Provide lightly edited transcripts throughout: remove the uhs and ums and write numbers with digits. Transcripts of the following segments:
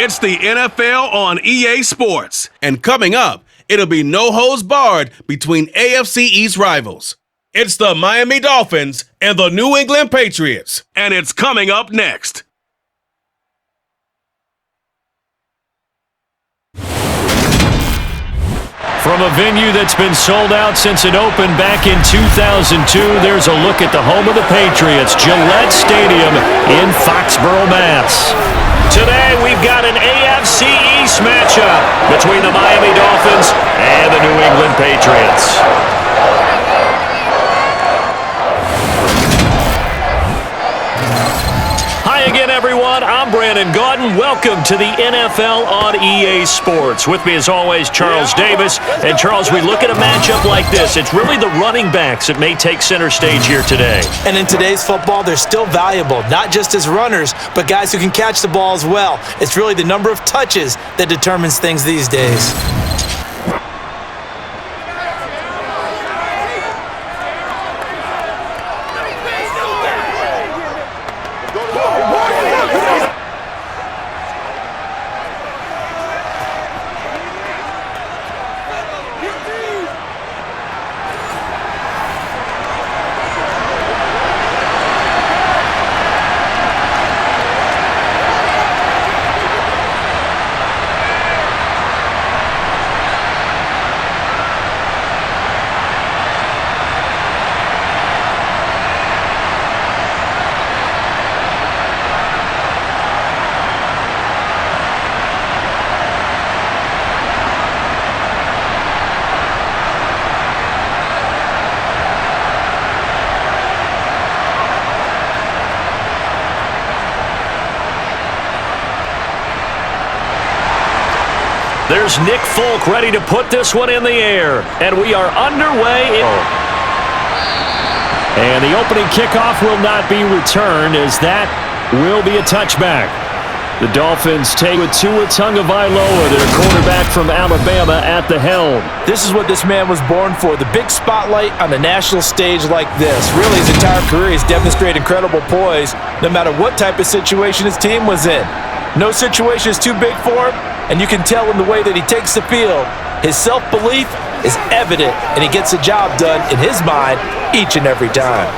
It's the NFL on EA Sports. And coming up, it'll be no holds barred between AFC East rivals. It's the Miami Dolphins and the New England Patriots. And it's coming up next. From a venue that's been sold out since it opened back in 2002, there's a look at the home of the Patriots, Gillette Stadium in Foxborough, Mass. Today, we've got an AFC East matchup between the Miami Dolphins and the New England Patriots. Hi again, everyone. I'm Brandon Gaudin. Welcome to the NFL on EA Sports. With me, as always, Charles Davis. And, Charles, we look at a matchup like this. It's really the running backs that may take center stage here today. And in today's football, they're still valuable, not just as runners, but guys who can catch the ball as well. It's really the number of touches that determines things these days. There's Nick Folk ready to put this one in the air. And we are underway. And the opening kickoff will not be returned, as that will be a touchback. The Dolphins take with Tua Tagovailoa, their quarterback from Alabama, at the helm. This is what this man was born for, the big spotlight on the national stage like this. Really, his entire career, he's demonstrated incredible poise, no matter what type of situation his team was in. No situation is too big for him, and you can tell in the way that he takes the field. His self-belief is evident, and he gets the job done in his mind each and every time.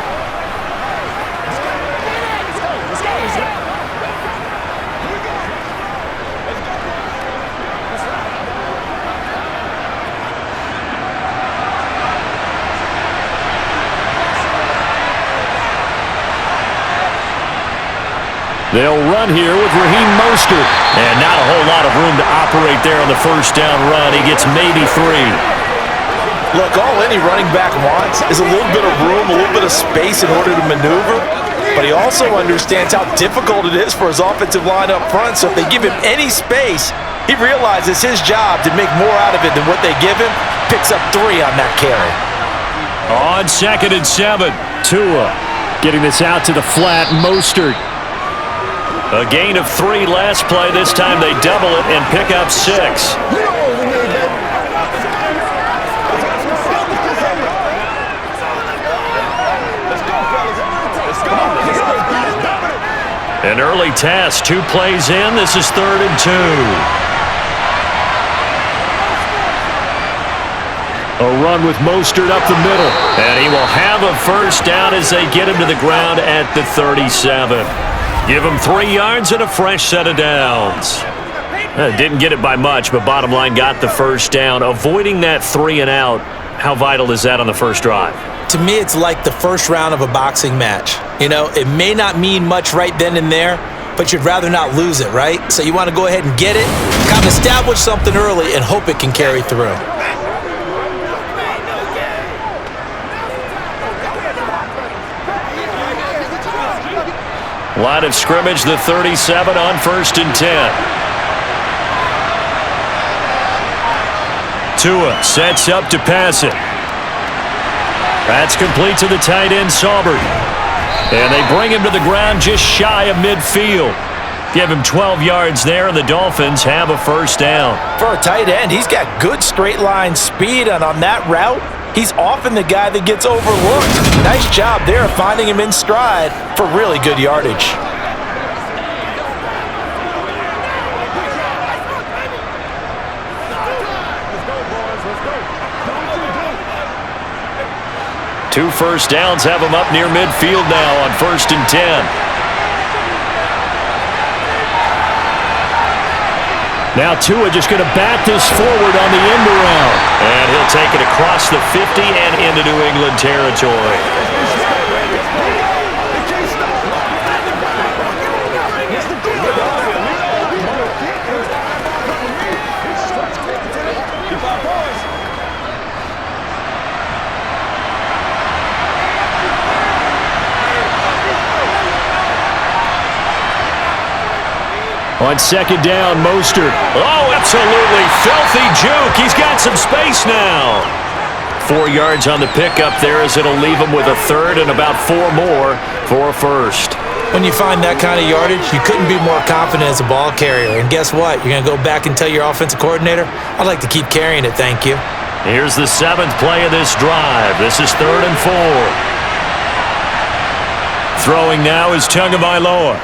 They'll run here with Raheem Mostert. And not a whole lot of room to operate there on the first down run. He gets maybe 3. Look, all any running back wants is a little bit of room, a little bit of space in order to maneuver. But he also understands how difficult it is for his offensive line up front. So if they give him any space, he realizes his job to make more out of it than what they give him. Picks up 3 on that carry. On 2nd and 7, Tua getting this out to the flat. Mostert. A gain of 3 last play. This time they double it and pick up 6. An early test. 2 plays in. This is 3rd and 2. A run with Mostert up the middle. And he will have a first down as they get him to the ground at the 37. Give him 3 yards and a fresh set of downs. Didn't get it by much, but bottom line got the first down. Avoiding that 3 and out, how vital is that on the first drive? To me, it's like the first round of a boxing match. You know, it may not mean much right then and there, but you'd rather not lose it, right? So you want to go ahead and get it, kind of establish something early, and hope it can carry through. Line of scrimmage, the 37 on 1st and 10. Tua sets up to pass it. That's complete to the tight end, Saubert. And they bring him to the ground just shy of midfield. Give him 12 yards there, and the Dolphins have a first down. For a tight end, he's got good straight line speed, and on that route, he's often the guy that gets overlooked. Nice job there of finding him in stride for really good yardage. 2 first downs have them up near midfield now on 1st and 10. Now Tua just going to bat this forward on the end around. And he'll take it across the 50 and into New England territory. On 2nd down, Mostert. Oh, absolutely filthy juke. He's got some space now. 4 yards on the pickup there as it'll leave him with a 3rd and about 4 more for a 1st. When you find that kind of yardage, you couldn't be more confident as a ball carrier. And guess what? You're going to go back and tell your offensive coordinator, I'd like to keep carrying it, thank you. Here's the 7th play of this drive. This is 3rd and 4. Throwing now is Tagovailoa.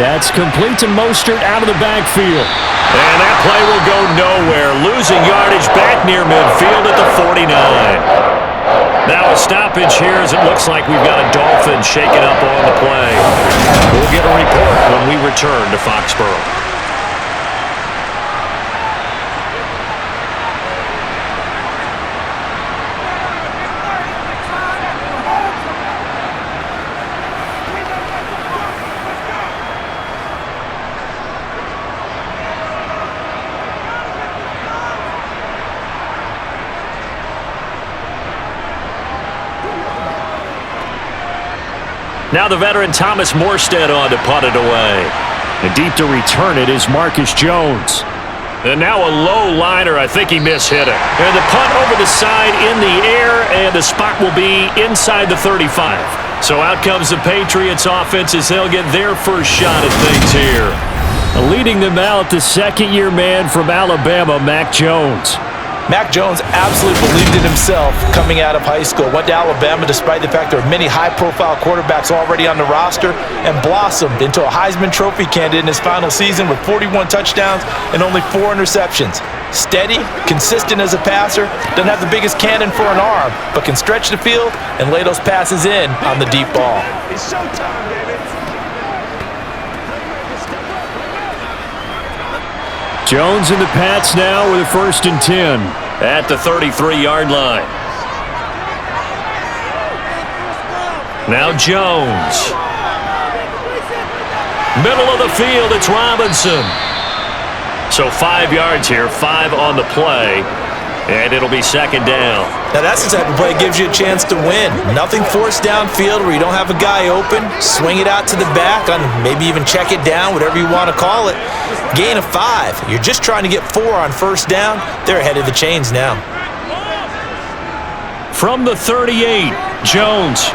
That's complete to Mostert out of the backfield. And that play will go nowhere. Losing yardage back near midfield at the 49. Now a stoppage here as it looks like we've got a Dolphins shaking up on the play. We'll get a report when we return to Foxborough. Now the veteran Thomas Morstead on to punt it away. And deep to return it is Marcus Jones. And now a low liner. I think he mishit it. And the punt over the side in the air, and the spot will be inside the 35. So out comes the Patriots offense as they'll get their first shot at things here. Leading them out, the second-year man from Alabama, Mac Jones. Mac Jones absolutely believed in himself coming out of high school. Went to Alabama despite the fact there were many high-profile quarterbacks already on the roster and blossomed into a Heisman Trophy candidate in his final season with 41 touchdowns and only 4 interceptions. Steady, consistent as a passer, doesn't have the biggest cannon for an arm, but can stretch the field and lay those passes in on the deep ball. It's showtime, baby. Jones in the Pats now with a 1st and 10 at the 33-yard line. Now Jones. Middle of the field, it's Robinson. So 5 yards here, 5 on the play, and it'll be 2nd down. Now that's the type of play that gives you a chance to win. Nothing forced downfield where you don't have a guy open. Swing it out to the back, on maybe even check it down, whatever you want to call it. Gain of 5. You're just trying to get 4 on 1st down. They're ahead of the chains now. From the 38, Jones.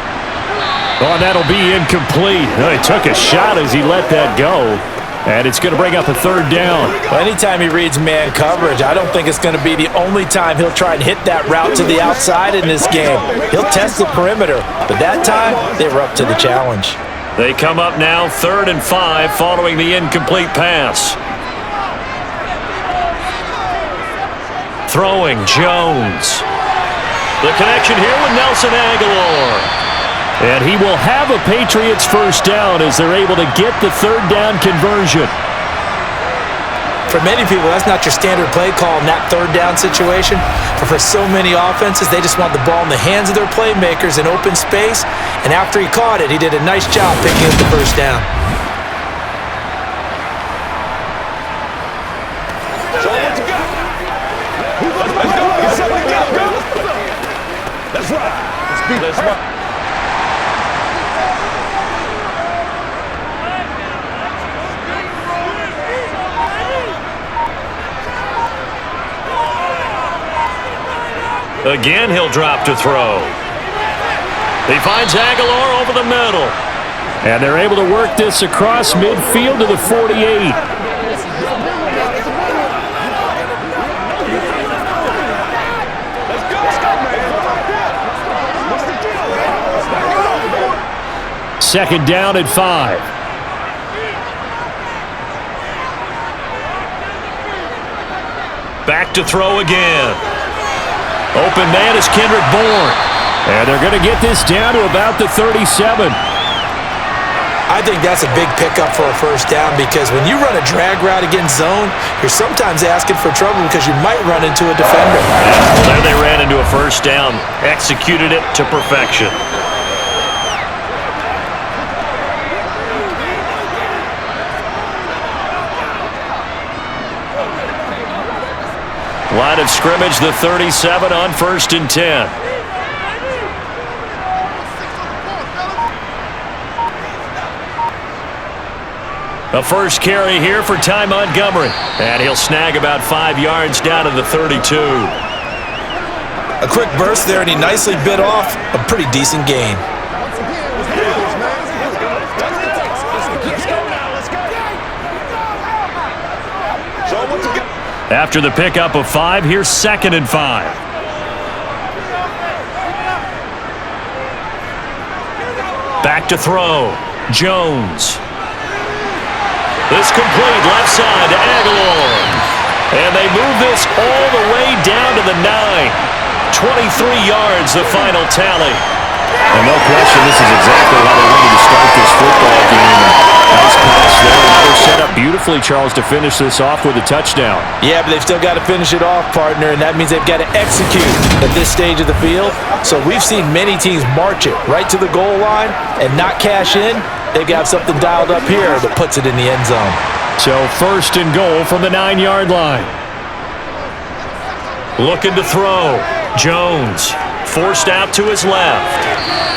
Oh, that'll be incomplete. Oh, he took a shot as he let that go. And it's going to bring up a 3rd down. Well, anytime he reads man coverage, I don't think it's going to be the only time he'll try and hit that route to the outside in this game. He'll test the perimeter, but that time, they were up to the challenge. They come up now 3rd and 5 following the incomplete pass. Throwing, Jones. The connection here with Nelson Aguilar. And he will have a Patriots 1st down as they're able to get the 3rd down conversion. For many people, that's not your standard play call in that 3rd down situation. But for so many offenses, they just want the ball in the hands of their playmakers in open space. And after he caught it, he did a nice job picking up the 1st down. That's right. Let's ride. Again, he'll drop to throw. He finds Aguilar over the middle. And they're able to work this across midfield to the 48. Second down at 5. Back to throw again. Open man is Kendrick Bourne. And they're going to get this down to about the 37. I think that's a big pickup for a first down because when you run a drag route against zone, you're sometimes asking for trouble because you might run into a defender. Well, there they ran into a first down. Executed it to perfection. Line of scrimmage, the 37 on 1st and 10. The first carry here for Ty Montgomery. And he'll snag about 5 yards down to the 32. A quick burst there, and he nicely bit off a pretty decent gain. After the pickup of 5, here's 2nd and 5. Back to throw. Jones. This complete left side to Aguilar. And they move this all the way down to the 9. 23 yards, the final tally. And no question, this is exactly how they wanted to start this football game. Nice pass there. Another setup beautifully, Charles, to finish this off with a touchdown. Yeah, but they've still got to finish it off, partner, and that means they've got to execute at this stage of the field. So we've seen many teams march it right to the goal line and not cash in. They've got something dialed up here that puts it in the end zone. So 1st and goal from the 9-yard line. Looking to throw. Jones forced out to his left.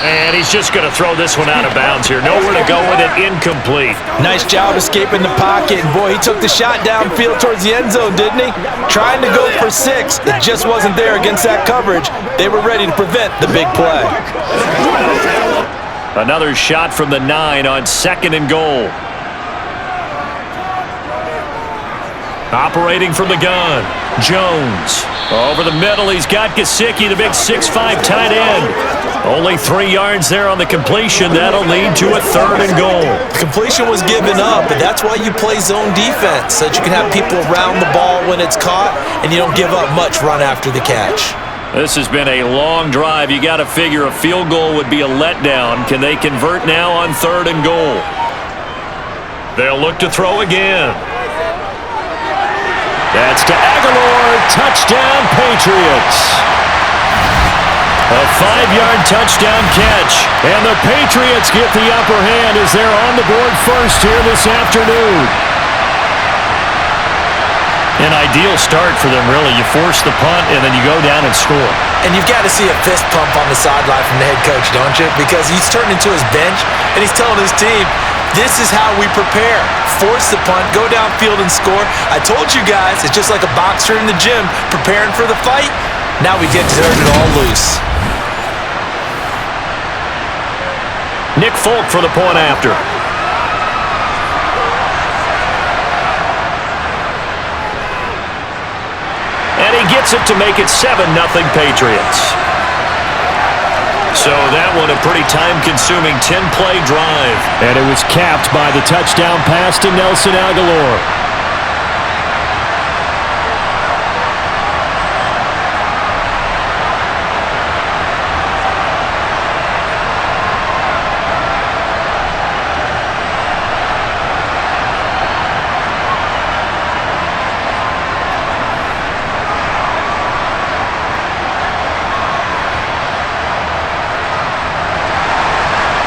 And he's just going to throw this one out of bounds here. Nowhere to go with it. Incomplete. Nice job escaping the pocket. And boy, he took the shot downfield towards the end zone, didn't he? Trying to go for 6. It just wasn't there against that coverage. They were ready to prevent the big play. Another shot from the 9 on 2nd and goal. Operating from the gun. Jones. Over the middle, he's got Gesicki, the big 6'5" tight end. Only 3 yards there on the completion. That'll lead to a 3rd and goal. Completion was given up, but that's why you play zone defense, so that you can have people around the ball when it's caught, and you don't give up much run after the catch. This has been a long drive. You got to figure a field goal would be a letdown. Can they convert now on 3rd and goal? They'll look to throw again. That's to Aguilar. Touchdown, Patriots. A 5-yard touchdown catch. And the Patriots get the upper hand as they're on the board first here this afternoon. An ideal start for them, really. You force the punt, and then you go down and score. And you've got to see a fist pump on the sideline from the head coach, don't you? Because he's turned into his bench, and he's telling his team, this is how we prepare. Force the punt, go downfield and score. I told you guys, it's just like a boxer in the gym preparing for the fight. Now we get to turn it all loose. Nick Folk for the point after. And he gets it to make it 7-0 Patriots. So that one a pretty time-consuming 10-play drive. And it was capped by the touchdown pass to Nelson Aguilar.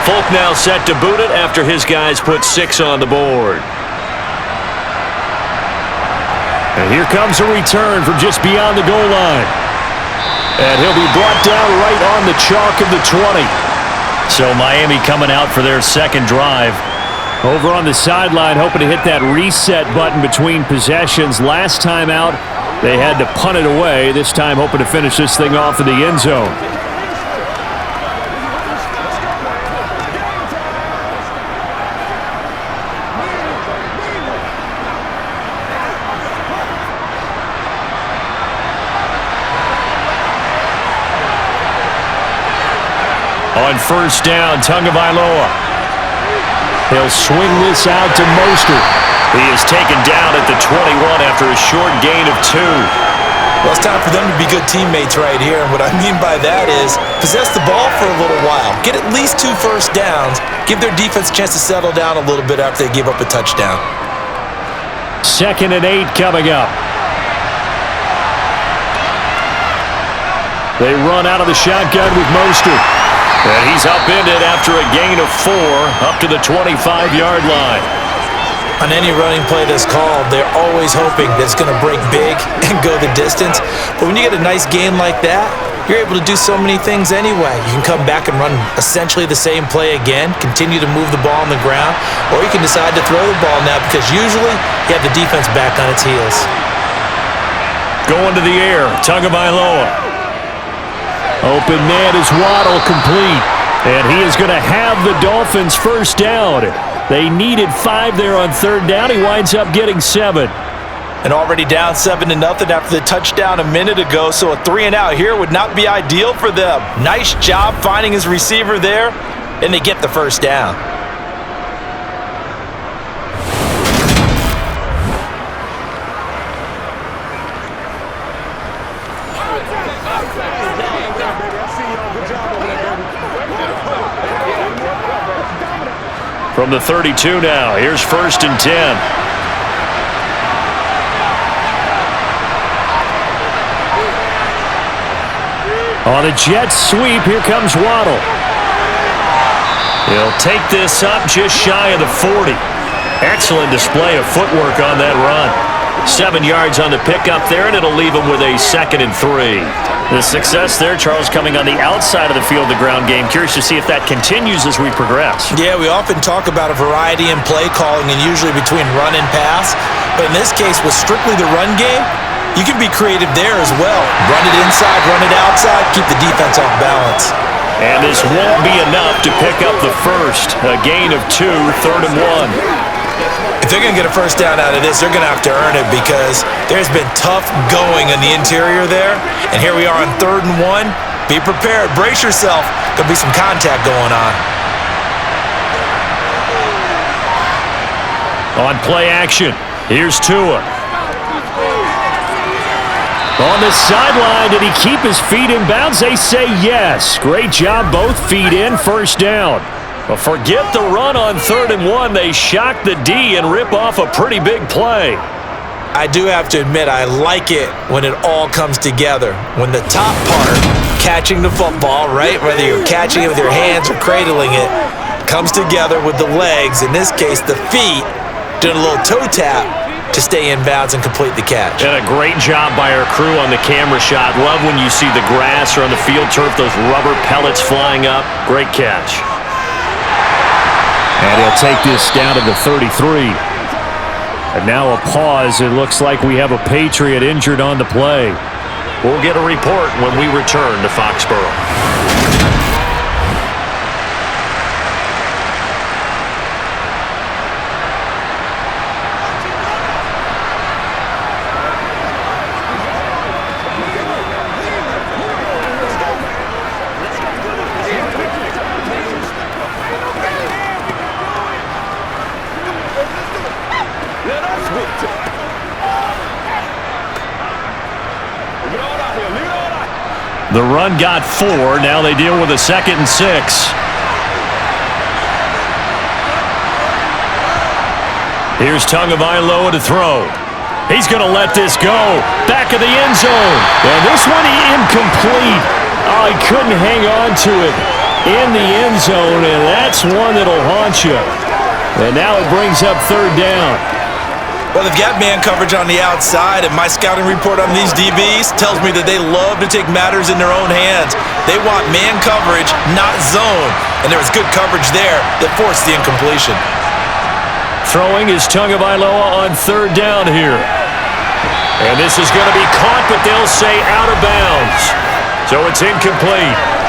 Folk now set to boot it after his guys put 6 on the board. And here comes a return from just beyond the goal line. And he'll be brought down right on the chalk of the 20. So Miami coming out for their second drive. Over on the sideline, hoping to hit that reset button between possessions. Last time out, they had to punt it away. This time hoping to finish this thing off in the end zone. On first down, Tagovailoa. He'll swing this out to Mostert. He is taken down at the 21 after a short gain of 2. Well, it's time for them to be good teammates right here. And what I mean by that is possess the ball for a little while. Get at least 2 first downs. Give their defense a chance to settle down a little bit after they give up a touchdown. 2nd and 8 coming up. They run out of the shotgun with Mostert. And he's upended after a gain of 4 up to the 25-yard line. On any running play that's called, they're always hoping that it's going to break big and go the distance. But when you get a nice game like that, you're able to do so many things anyway. You can come back and run essentially the same play again, continue to move the ball on the ground, or you can decide to throw the ball now because usually you have the defense back on its heels. Going to the air, Tagovailoa. Open man is Waddle, complete. And he is going to have the Dolphins first down. They needed 5 there on 3rd down. He winds up getting 7. And already down 7-0 after the touchdown a minute ago, so a 3-and-out here would not be ideal for them. Nice job finding his receiver there, and they get the first down. From the 32 now, here's 1st and 10. On a jet sweep, here comes Waddle. He'll take this up just shy of the 40. Excellent display of footwork on that run. 7 yards on the pickup there, and it'll leave him with a 2nd and 3. The success there, Charles, coming on the outside of the field, the ground game. Curious to see if that continues as we progress. Yeah, we often talk about a variety in play calling and usually between run and pass. But in this case, with strictly the run game, you can be creative there as well. Run it inside, run it outside, keep the defense off balance. And this won't be enough to pick up the first. A gain of 2, 3rd and 1. If they're going to get a first down out of this, they're going to have to earn it because there's been tough going in the interior there. And here we are on 3rd and 1. Be prepared. Brace yourself. There'll be some contact going on. On play action, here's Tua. On the sideline, did he keep his feet in bounds? They say yes. Great job, both feet in, first down. But forget the run on 3rd and 1. They shock the D and rip off a pretty big play. I do have to admit, I like it when it all comes together. When the top part, catching the football, right, whether you're catching it with your hands or cradling it, comes together with the legs, in this case the feet, doing a little toe tap to stay in bounds and complete the catch. And a great job by our crew on the camera shot. Love when you see the grass or on the field turf, those rubber pellets flying up. Great catch. And he'll take this down to the 33. And now a pause. It looks like we have a Patriot injured on the play. We'll get a report when we return to Foxborough. The run got 4. Now they deal with a 2nd and 6. Here's Tagovailoa to throw. He's going to let this go. Back of the end zone. And this one incomplete. Oh, he couldn't hang on to it in the end zone, and that's one that'll haunt you. And now it brings up 3rd down. Well, they've got man coverage on the outside, and my scouting report on these DBs tells me that they love to take matters in their own hands. They want man coverage, not zone, and there was good coverage there that forced the incompletion. Throwing is Tagovailoa on 3rd down here. And this is going to be caught, but they'll say out of bounds. So it's incomplete.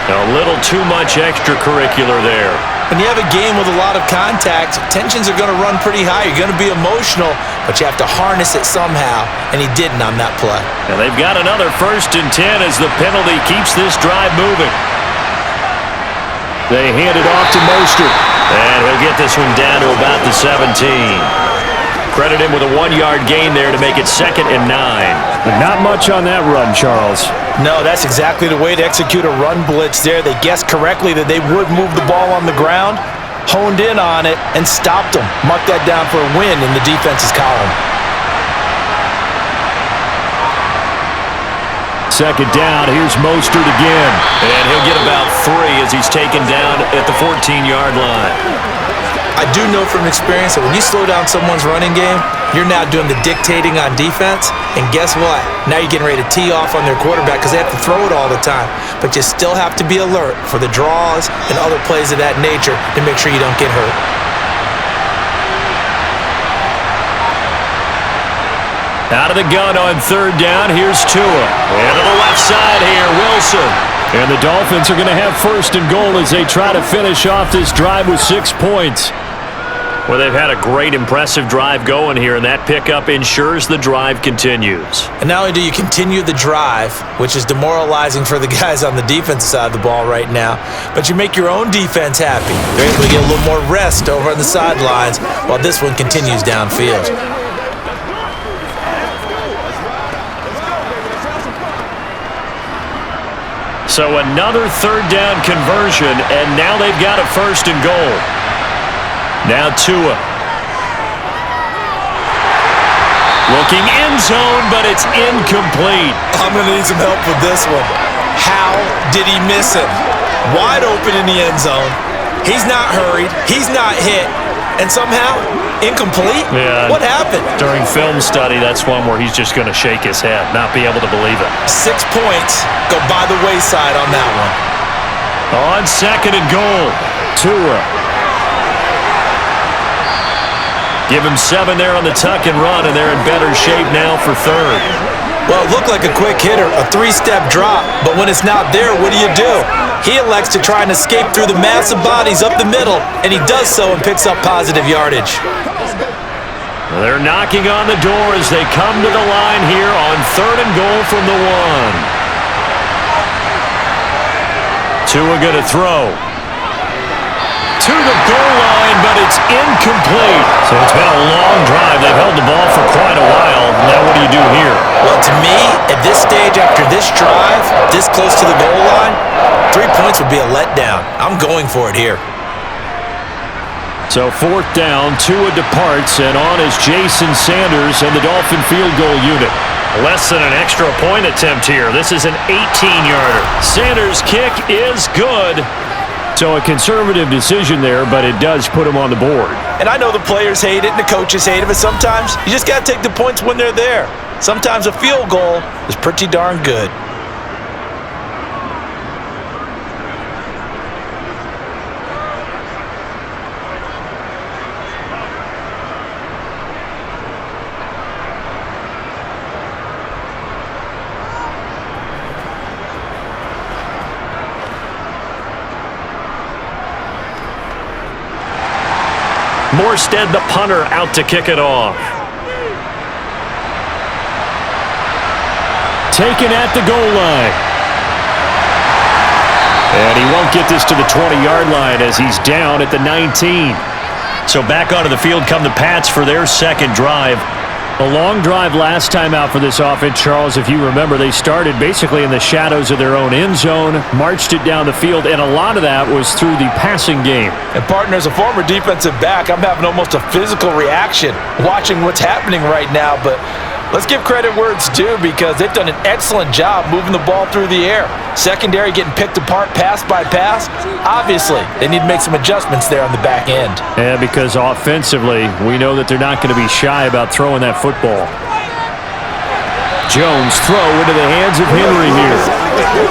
A little too much extracurricular there. When you have a game with a lot of contact, tensions are going to run pretty high. You're going to be emotional, but you have to harness it somehow, and he didn't on that play. And they've got another 1st and 10 as the penalty keeps this drive moving. They hand it off to Mostert. And he'll get this one down to about the 17. Credit him with a 1-yard gain there to make it 2nd and 9. Not much on that run, Charles. No, that's exactly the way to execute a run blitz there. They guessed correctly that they would move the ball on the ground, honed in on it, and stopped them. Mark that down for a win in the defense's column. 2nd down, here's Mostert again. And he'll get about 3 as he's taken down at the 14-yard line. I do know from experience that when you slow down someone's running game, you're now doing the dictating on defense. And guess what? Now you're getting ready to tee off on their quarterback because they have to throw it all the time. But you still have to be alert for the draws and other plays of that nature to make sure you don't get hurt. Out of the gun on 3rd down, here's Tua. And to the left side here, Wilson. And the Dolphins are going to have 1st and goal as they try to finish off this drive with 6 points. Well, they've had a great, impressive drive going here, and that pickup ensures the drive continues. And not only do you continue the drive, which is demoralizing for the guys on the defensive side of the ball right now, but you make your own defense happy. They're able to get a little more rest over on the sidelines while this one continues downfield. So another 3rd down conversion, and now they've got a 1st and goal. Now Tua. Looking end zone, but it's incomplete. I'm going to need some help with this one. How did he miss him? Wide open in the end zone. He's not hurried. He's not hit. And somehow, incomplete? Yeah. What happened? During film study, that's one where he's just going to shake his head, not be able to believe it. 6 points go by the wayside on that one. On 2nd and goal, Tua. Give him 7 there on the tuck and run, and they're in better shape now for 3rd. Well, it looked like a quick hitter, a 3-step drop, but when it's not there, what do? He elects to try and escape through the massive bodies up the middle, and he does so and picks up positive yardage. They're knocking on the door as they come to the line here on 3rd and goal from the 1. Tua going to throw. To the goal line, but it's incomplete. So it's been a long drive. They've held the ball for quite a while. Now what do you do here? Well, to me, at this stage after this drive, this close to the goal line, 3 points would be a letdown. I'm going for it here. So 4th down, Tua departs, and on is Jason Sanders and the Dolphin field goal unit. Less than an extra point attempt here. This is an 18-yarder. Sanders' kick is good. So a conservative decision there, but it does put him on the board. And I know the players hate it and the coaches hate it, but sometimes you just got to take the points when they're there. Sometimes a field goal is pretty darn good. Morstead, the punter, out to kick it off. Taken at the goal line. And he won't get this to the 20-yard line as he's down at the 19. So back onto the field come the Pats for their 2nd drive. A long drive last time out for this offense, Charles. If you remember, they started basically in the shadows of their own end zone, marched it down the field, and a lot of that was through the passing game. And partner, as a former defensive back, I'm having almost a physical reaction watching what's happening right now. But let's give credit where it's due because they've done an excellent job moving the ball through the air. Secondary getting picked apart pass by pass. Obviously, they need to make some adjustments there on the back end. Yeah, because offensively, we know that they're not going to be shy about throwing that football. Jones throw into the hands of Henry here.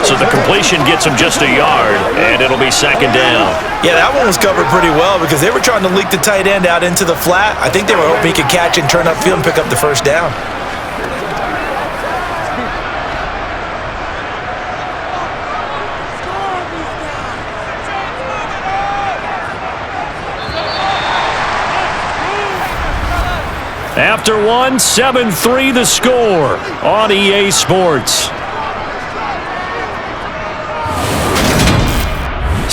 So the completion gets him just a yard, and it'll be 2nd down. Yeah, that one was covered pretty well because they were trying to leak the tight end out into the flat. I think they were hoping he could catch and turn upfield and pick up the 1st down. After one, 7-3 the score on EA Sports.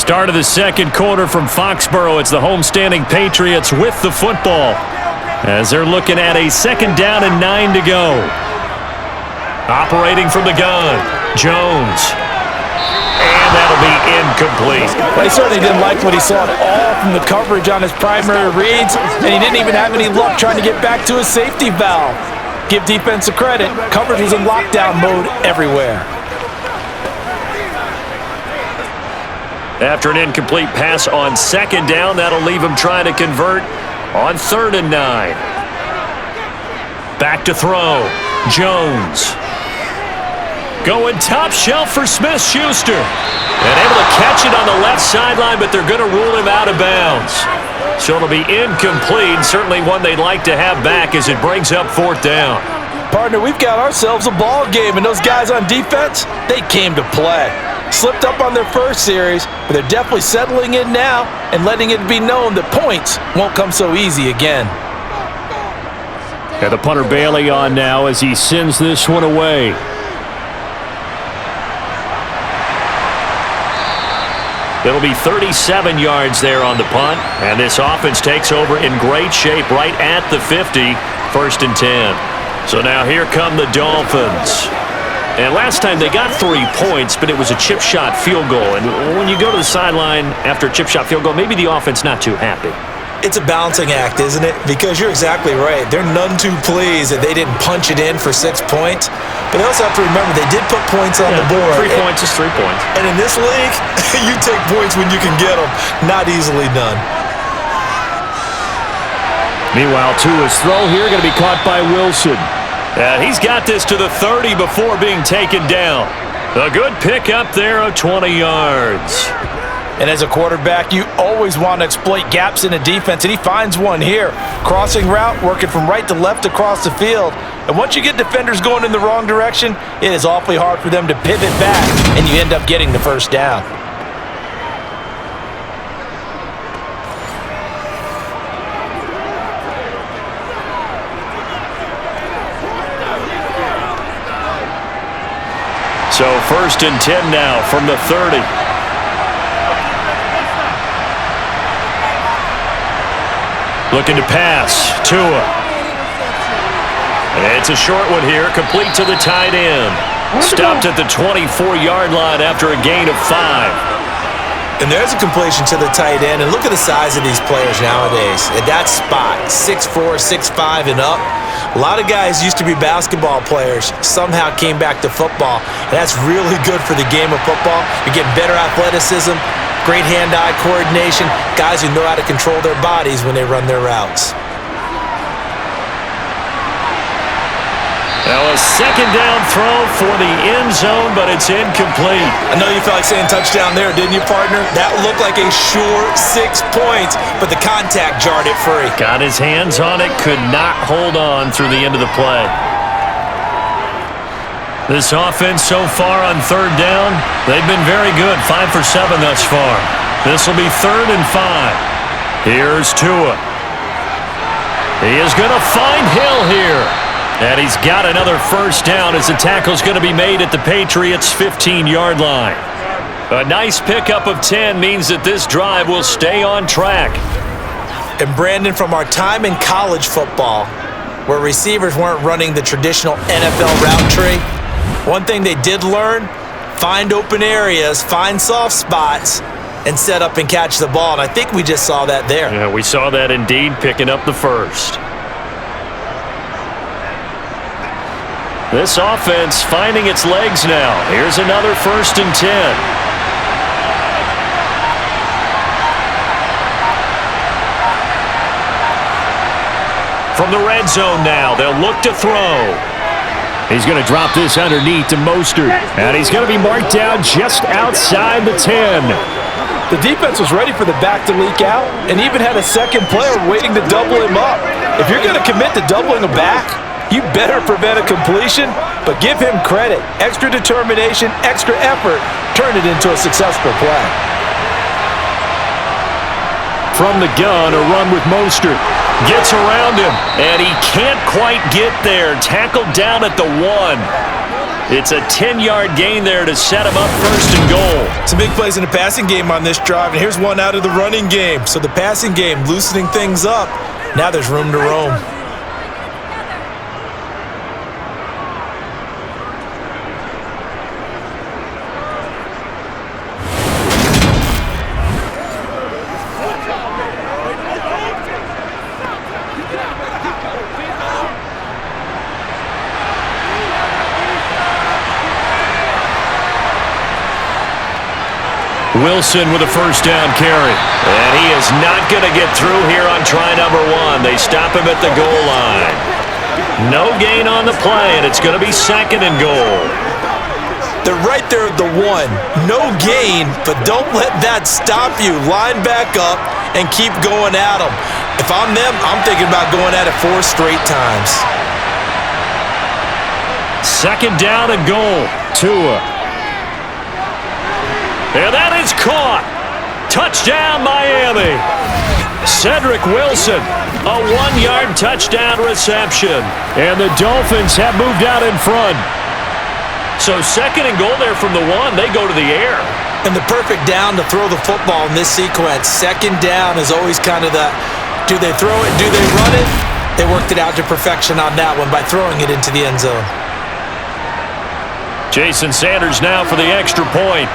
Start of the second quarter from Foxborough. It's the homestanding Patriots with the football as they're looking at a 2nd down and 9 to go. Operating from the gun, Jones. And that'll be incomplete. Well, he certainly didn't like what he saw at all from the coverage on his primary reads, and he didn't even have any luck trying to get back to his safety valve. Give defense a credit. Coverage was in lockdown mode everywhere. After an incomplete pass on 2nd down, that'll leave him trying to convert on 3rd and 9. Back to throw. Jones. Going top shelf for Smith-Schuster. And able to catch it on the left sideline, but they're going to rule him out of bounds. So it'll be incomplete. Certainly one they'd like to have back as it brings up 4th down. Partner, we've got ourselves a ball game, and those guys on defense, they came to play. Slipped up on their first series, but they're definitely settling in now and letting it be known that points won't come so easy again. Got the punter Bailey on now as he sends this one away. It'll be 37 yards there on the punt, and this offense takes over in great shape right at the 50, 1st and 10. So now here come the Dolphins. And last time they got 3 points, but it was a chip shot field goal. And when you go to the sideline after a chip shot field goal, maybe the offense not too happy. It's a balancing act, isn't it? Because you're exactly right. They're none too pleased that they didn't punch it in for 6 points. But they also have to remember they did put points on the board. 3 points is 3 points. And in this league, you take points when you can get them. Not easily done. Meanwhile, Tua's throw here going to be caught by Wilson. And he's got this to the 30 before being taken down. A good pick up there of 20 yards. And as a quarterback, you always want to exploit gaps in a defense, and he finds one here. Crossing route, working from right to left across the field. And once you get defenders going in the wrong direction, it is awfully hard for them to pivot back, and you end up getting the 1st down. So 1st and 10 now from the 30. Looking to pass. Tua. And it's a short one here, complete to the tight end. Stopped at the 24-yard line after a gain of 5. And there's a completion to the tight end. And look at the size of these players nowadays. At that spot, 6'4", 6'5", and up. A lot of guys used to be basketball players, somehow came back to football. And that's really good for the game of football. You're getting better athleticism, great hand-eye coordination, guys who know how to control their bodies when they run their routes. Now a 2nd down throw for the end zone, but it's incomplete. I know you felt like saying touchdown there, didn't you, partner? That looked like a sure 6 points, but the contact jarred it free. Got his hands on it, could not hold on through the end of the play. This offense so far on 3rd down, they've been very good, 5 for 7 thus far. This will be 3rd and 5. Here's Tua. He is going to find Hill here. And he's got another 1st down as the tackle's going to be made at the Patriots' 15-yard line. A nice pickup of 10 means that this drive will stay on track. And Brandon, from our time in college football, where receivers weren't running the traditional NFL route tree, one thing they did learn, find open areas, find soft spots, and set up and catch the ball. And I think we just saw that there. Yeah, we saw that indeed, picking up the 1st. This offense finding its legs now. Here's another 1st and 10. From the red zone now, they'll look to throw. He's going to drop this underneath to Mostert. And he's going to be marked down just outside the 10. The defense was ready for the back to leak out and even had a second player waiting to double him up. If you're going to commit to doubling a back, you better prevent a completion, but give him credit. Extra determination, extra effort, turn it into a successful play. From the gun, a run with Mostert. Gets around him, and he can't quite get there. Tackled down at the 1. It's a 10-yard gain there to set him up first and goal. Some big plays in the passing game on this drive, and here's one out of the running game. So the passing game loosening things up. Now there's room to roam. Wilson with a first down carry. And he is not going to get through here on try number 1. They stop him at the goal line. No gain on the play, and it's going to be second and goal. They're right there at the 1. No gain, but don't let that stop you. Line back up and keep going at them. If I'm them, I'm thinking about going at it 4 straight times. Second down and goal. Tua. And that is caught. Touchdown, Miami. Cedric Wilson, a 1-yard touchdown reception. And the Dolphins have moved out in front. So second and goal there from the 1. They go to the air. And the perfect down to throw the football in this sequence. Second down is always kind of the, do they throw it, do they run it? They worked it out to perfection on that one by throwing it into the end zone. Jason Sanders now for the extra point.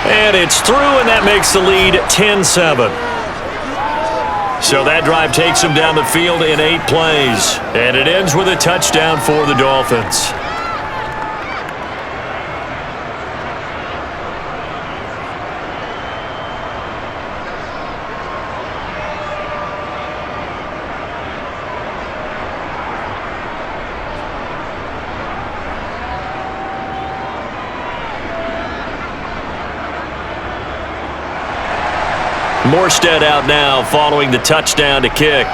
And it's through, and that makes the lead 10-7. So that drive takes them down the field in 8 plays. And it ends with a touchdown for the Dolphins. Morstead out now following the touchdown to kick.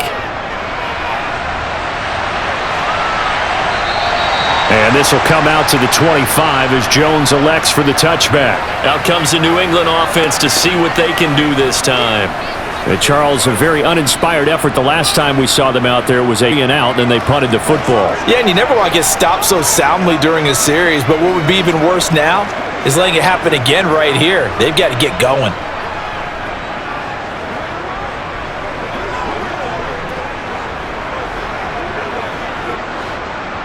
And this will come out to the 25 as Jones elects for the touchback. Out comes the New England offense to see what they can do this time. Charles, a very uninspired effort. The last time we saw them out there was in and out, and they punted the football. Yeah, and you never want to get stopped so soundly during a series, but what would be even worse now is letting it happen again right here. They've got to get going.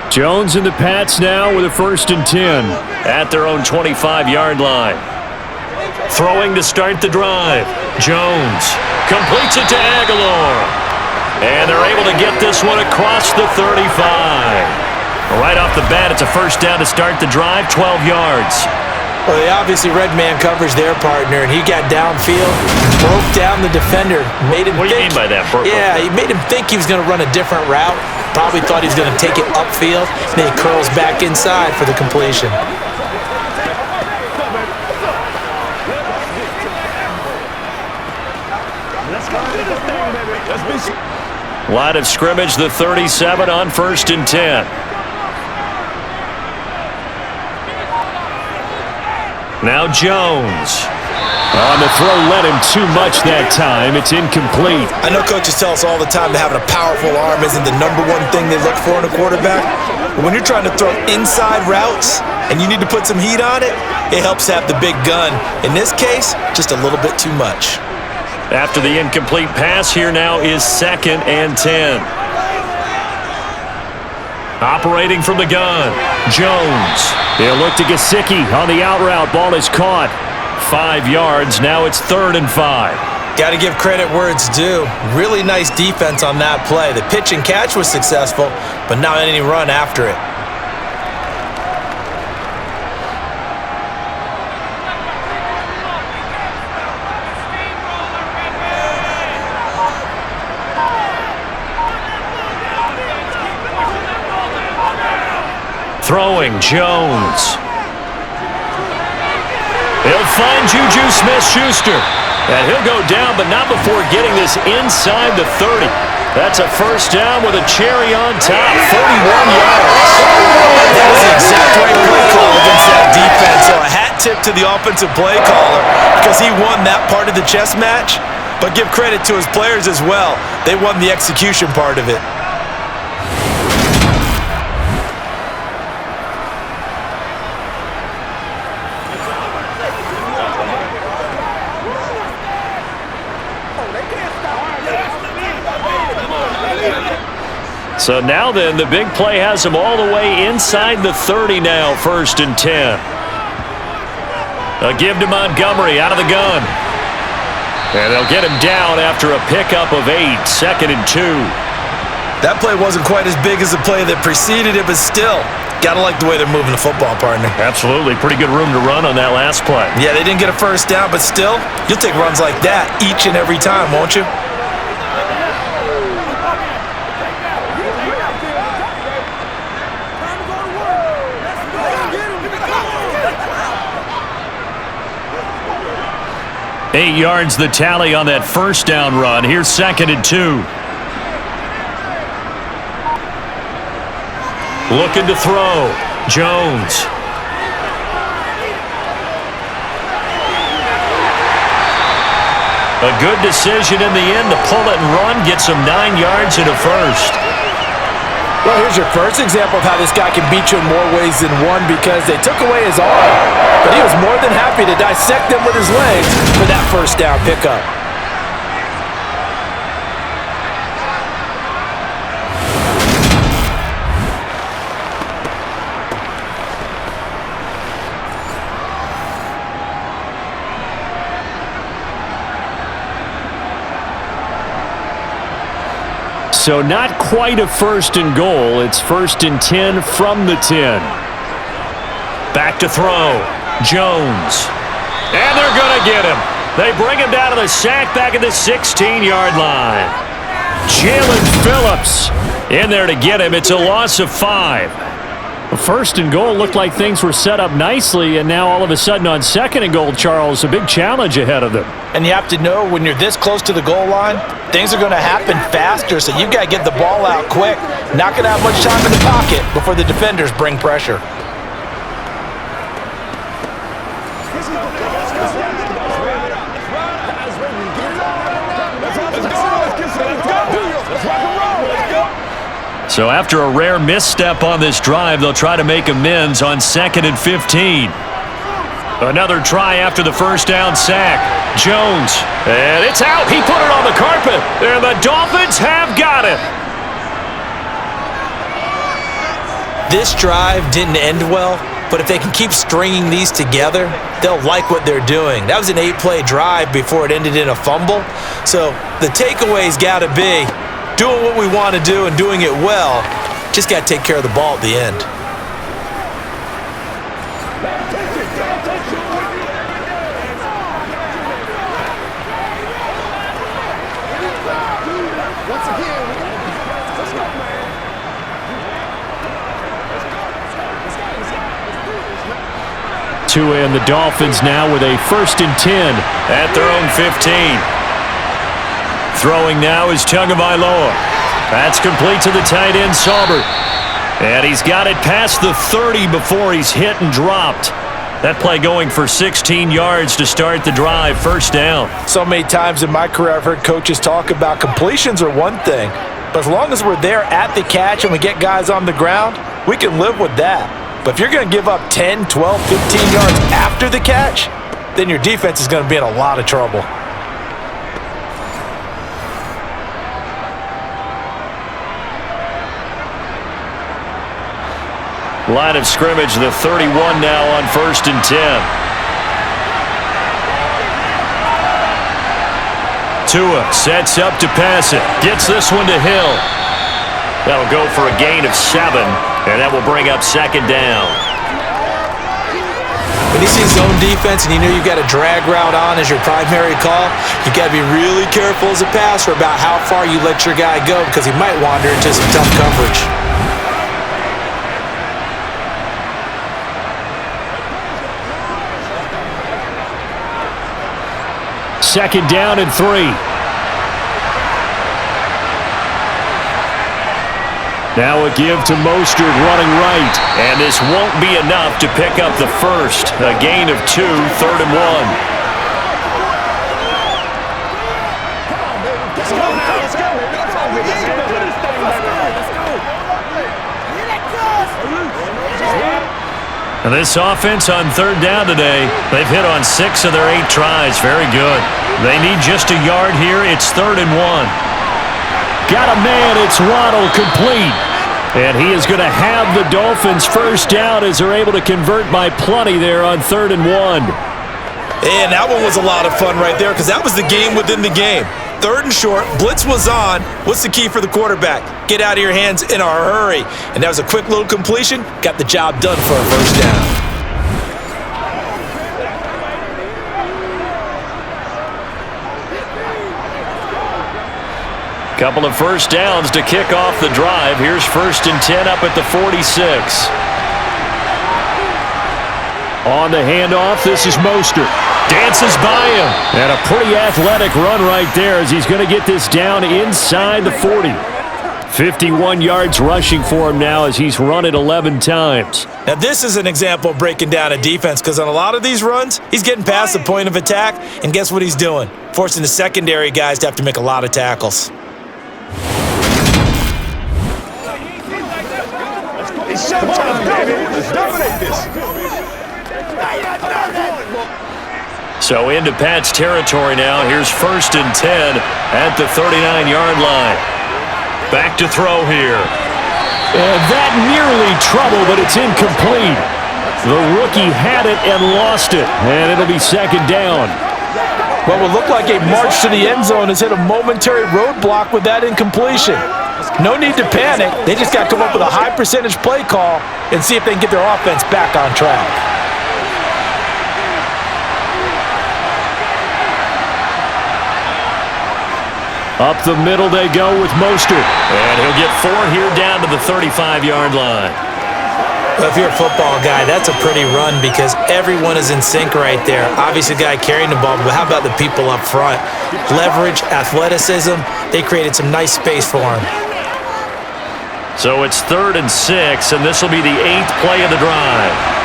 Jones and the Pats now with a 1st and 10. At their own 25-yard line. Throwing to start the drive. Jones completes it to Aguilar. And they're able to get this one across the 35. Right off the bat, it's a first down to start the drive, 12 yards. Well, they obviously read man coverage their partner, and he got downfield, broke down the defender, made him What do you mean by that? Yeah, he made him think he was going to run a different route. Probably thought he was going to take it upfield, then he curls back inside for the completion. Line of scrimmage, the 37 on 1st and 10. Now Jones. On the throw, led him too much that time. It's incomplete. I know coaches tell us all the time that having a powerful arm isn't the #1 thing they look for in a quarterback. But when you're trying to throw inside routes and you need to put some heat on it, it helps have the big gun. In this case, just a little bit too much. After the incomplete pass, here now is 2nd and 10. Operating from the gun, Jones. He'll look to Gesicki on the out route. Ball is caught. 5 yards. Now it's 3rd and 5. Got to give credit where it's due. Really nice defense on that play. The pitch and catch was successful, but not any run after it. Throwing, Jones. He'll find Juju Smith-Schuster. And he'll go down, but not before getting this inside the 30. That's a first down with a cherry on top, 31 yards. That was the exact right play call against that defense. So a hat tip to the offensive play caller because he won that part of the chess match. But give credit to his players as well. They won the execution part of it. So now then, the big play has him all the way inside the 30 now, 1st and 10. A give to Montgomery out of the gun. And they'll get him down after a pickup of 8, 2nd and 2. That play wasn't quite as big as the play that preceded it, but still, gotta like the way they're moving the football, partner. Absolutely. Pretty good room to run on that last play. Yeah, they didn't get a first down, but still, you'll take runs like that each and every time, won't you? Eight yards the tally on that first down run. Here's 2nd and 2. Looking to throw. Jones. A good decision in the end to pull it and run. Gets him 9 yards and a first. Well, here's your first example of how this guy can beat you in more ways than one because they took away his arm. But he was more than happy to dissect them with his legs for that first down pickup. So not quite a 1st and goal. It's 1st and 10 from the 10. Back to throw. Jones. And they're going to get him. They bring him down to the sack back at the 16-yard line. Jalen Phillips in there to get him. It's a loss of 5. The 1st and goal looked like things were set up nicely, and now all of a sudden on 2nd and goal, Charles, a big challenge ahead of them. And you have to know when you're this close to the goal line, things are going to happen faster, so you've got to get the ball out quick. Not going to have much time in the pocket before the defenders bring pressure. So after a rare misstep on this drive, they'll try to make amends on 2nd and 15. Another try after the first down sack. Jones. And it's out. He put it on the carpet. And the Dolphins have got it. This drive didn't end well, but if they can keep stringing these together, they'll like what they're doing. That was an 8-play drive before it ended in a fumble. So the takeaway's got to be doing what we want to do and doing it well. Just got to take care of the ball at the end. Tua and the Dolphins now with a 1st and 10 at their own 15. Throwing now is Tagovailoa. That's complete to the tight end, Saubert. And he's got it past the 30 before he's hit and dropped. That play going for 16 yards to start the drive, 1st down. So many times in my career I've heard coaches talk about completions are one thing, but as long as we're there at the catch and we get guys on the ground, we can live with that. But if you're going to give up 10, 12, 15 yards after the catch, then your defense is going to be in a lot of trouble. Line of scrimmage, the 31 now on 1st and 10. Tua sets up to pass it. Gets this one to Hill. That'll go for a gain of 7, and that will bring up 2nd down. When you see zone defense and you know you've got a drag route on as your primary call, you've got to be really careful as a passer about how far you let your guy go because he might wander into some tough coverage. Second down and 3. Now a give to Mostert running right. And this won't be enough to pick up the first. A gain of 2, 3rd and 1. And this offense on 3rd down today, they've hit on 6 of their 8 tries. Very good. They need just a yard here. It's 3rd and 1. Got a man. It's Waddle, complete. And he is going to have the Dolphins first down as they're able to convert by plenty there on 3rd and 1. And that one was a lot of fun right there because that was the game within the game. 3rd and short, blitz was on. What's the key for the quarterback? Get out of your hands in a hurry. And that was a quick little completion. Got the job done for a first down. Couple of first downs to kick off the drive. Here's 1st and 10 up at the 46. On the handoff, this is Mostert. Dances by him. And a pretty athletic run right there as he's going to get this down inside the 40. 51 yards rushing for him now as he's run it 11 times. Now this is an example of breaking down a defense because on a lot of these runs, he's getting past the point of attack, and guess what he's doing? Forcing the secondary guys to have to make a lot of tackles. It's showtime, baby. Let's dominate this. So into Pat's territory now. Here's 1st and 10 at the 39-yard line. Back to throw here. And that nearly trouble, but it's incomplete. The rookie had it and lost it, and it'll be 2nd down. What would look like a march to the end zone has hit a momentary roadblock with that incompletion. No need to panic. They just got to come up with a high percentage play call and see if they can get their offense back on track. Up the middle they go with Mostert. And he'll get 4 here down to the 35-yard line. Well, if you're a football guy, that's a pretty run because everyone is in sync right there. Obviously, the guy carrying the ball, but how about the people up front? Leverage, athleticism, they created some nice space for him. So it's 3rd and 6, and this will be the 8th play of the drive.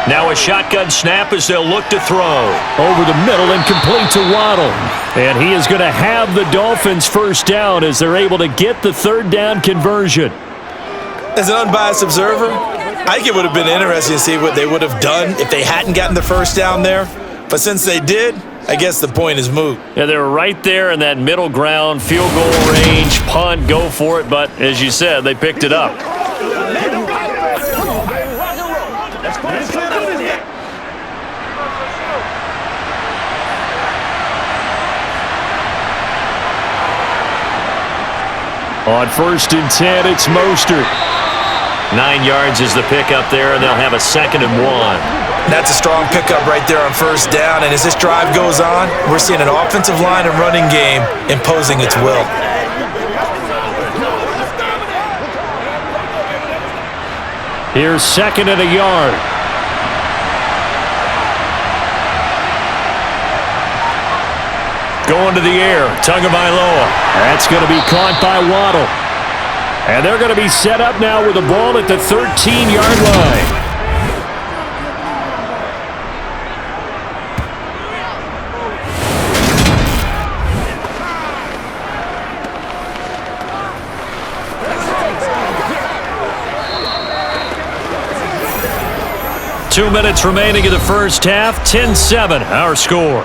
Now a shotgun snap as they'll look to throw. Over the middle and complete to Waddle. And he is going to have the Dolphins first down as they're able to get the 3rd down conversion. As an unbiased observer, I think it would have been interesting to see what they would have done if they hadn't gotten the first down there. But since they did, I guess the point is moot. Yeah, they were right there in that middle ground, field goal range, punt, go for it. But as you said, they picked it up. On 1st and 10, it's Mostert. 9 yards is the pickup there, and they'll have a 2nd and 1. That's a strong pickup right there on first down, and as this drive goes on, we're seeing an offensive line and running game imposing its will. Here's 2nd and a yard. Going to the air, Tagovailoa. That's going to be caught by Waddle. And they're going to be set up now with the ball at the 13-yard line. Two minutes remaining in the first half, 10-7, our score.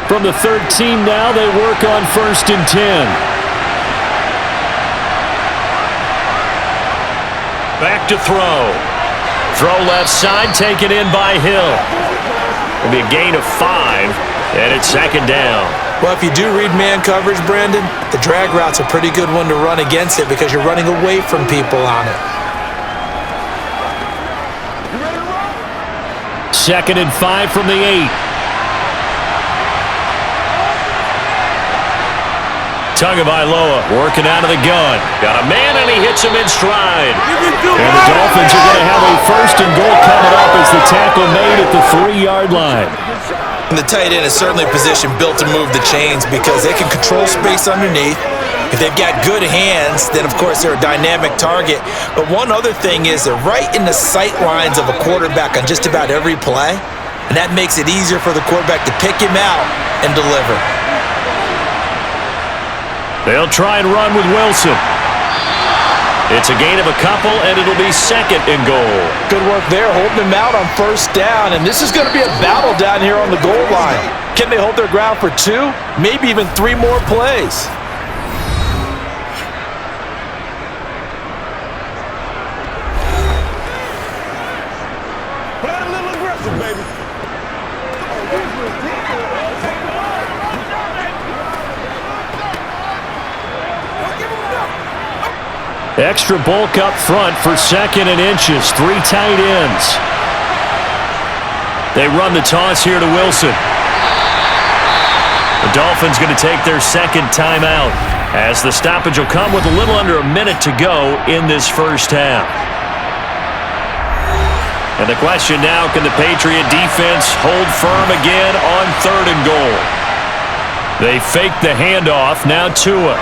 From the 13 now, they work on 1st and 10. Back to throw. Throw left side, taken in by Hill. It'll be a gain of 5, and it's 2nd down. Well, if you do read man coverage, Brandon, the drag route's a pretty good one to run against it because you're running away from people on it. 2nd and 5 from the 8. Tagovailoa working out of the gun. Got a man, and he hits him in stride. And the Dolphins are going to have a 1st and goal coming up as the tackle made at the 3-yard line. And the tight end is certainly a position built to move the chains because they can control space underneath. If they've got good hands, then of course they're a dynamic target. But one other thing is they're right in the sight lines of a quarterback on just about every play. And that makes it easier for the quarterback to pick him out and deliver. They'll try and run with Wilson. It's a gain of a couple, and it'll be 2nd and goal. Good work there, holding him out on 1st down, and this is going to be a battle down here on the goal line. Can they hold their ground for 2, maybe even 3 more plays? Play a little aggressive, baby. Extra bulk up front for 2nd and inches. 3 tight ends. They run the toss here to Wilson. The Dolphins going to take their 2nd timeout, as the stoppage will come with a little under a minute to go in this first half. And the question now, can the Patriot defense hold firm again on 3rd and goal? They fake the handoff. Now Tua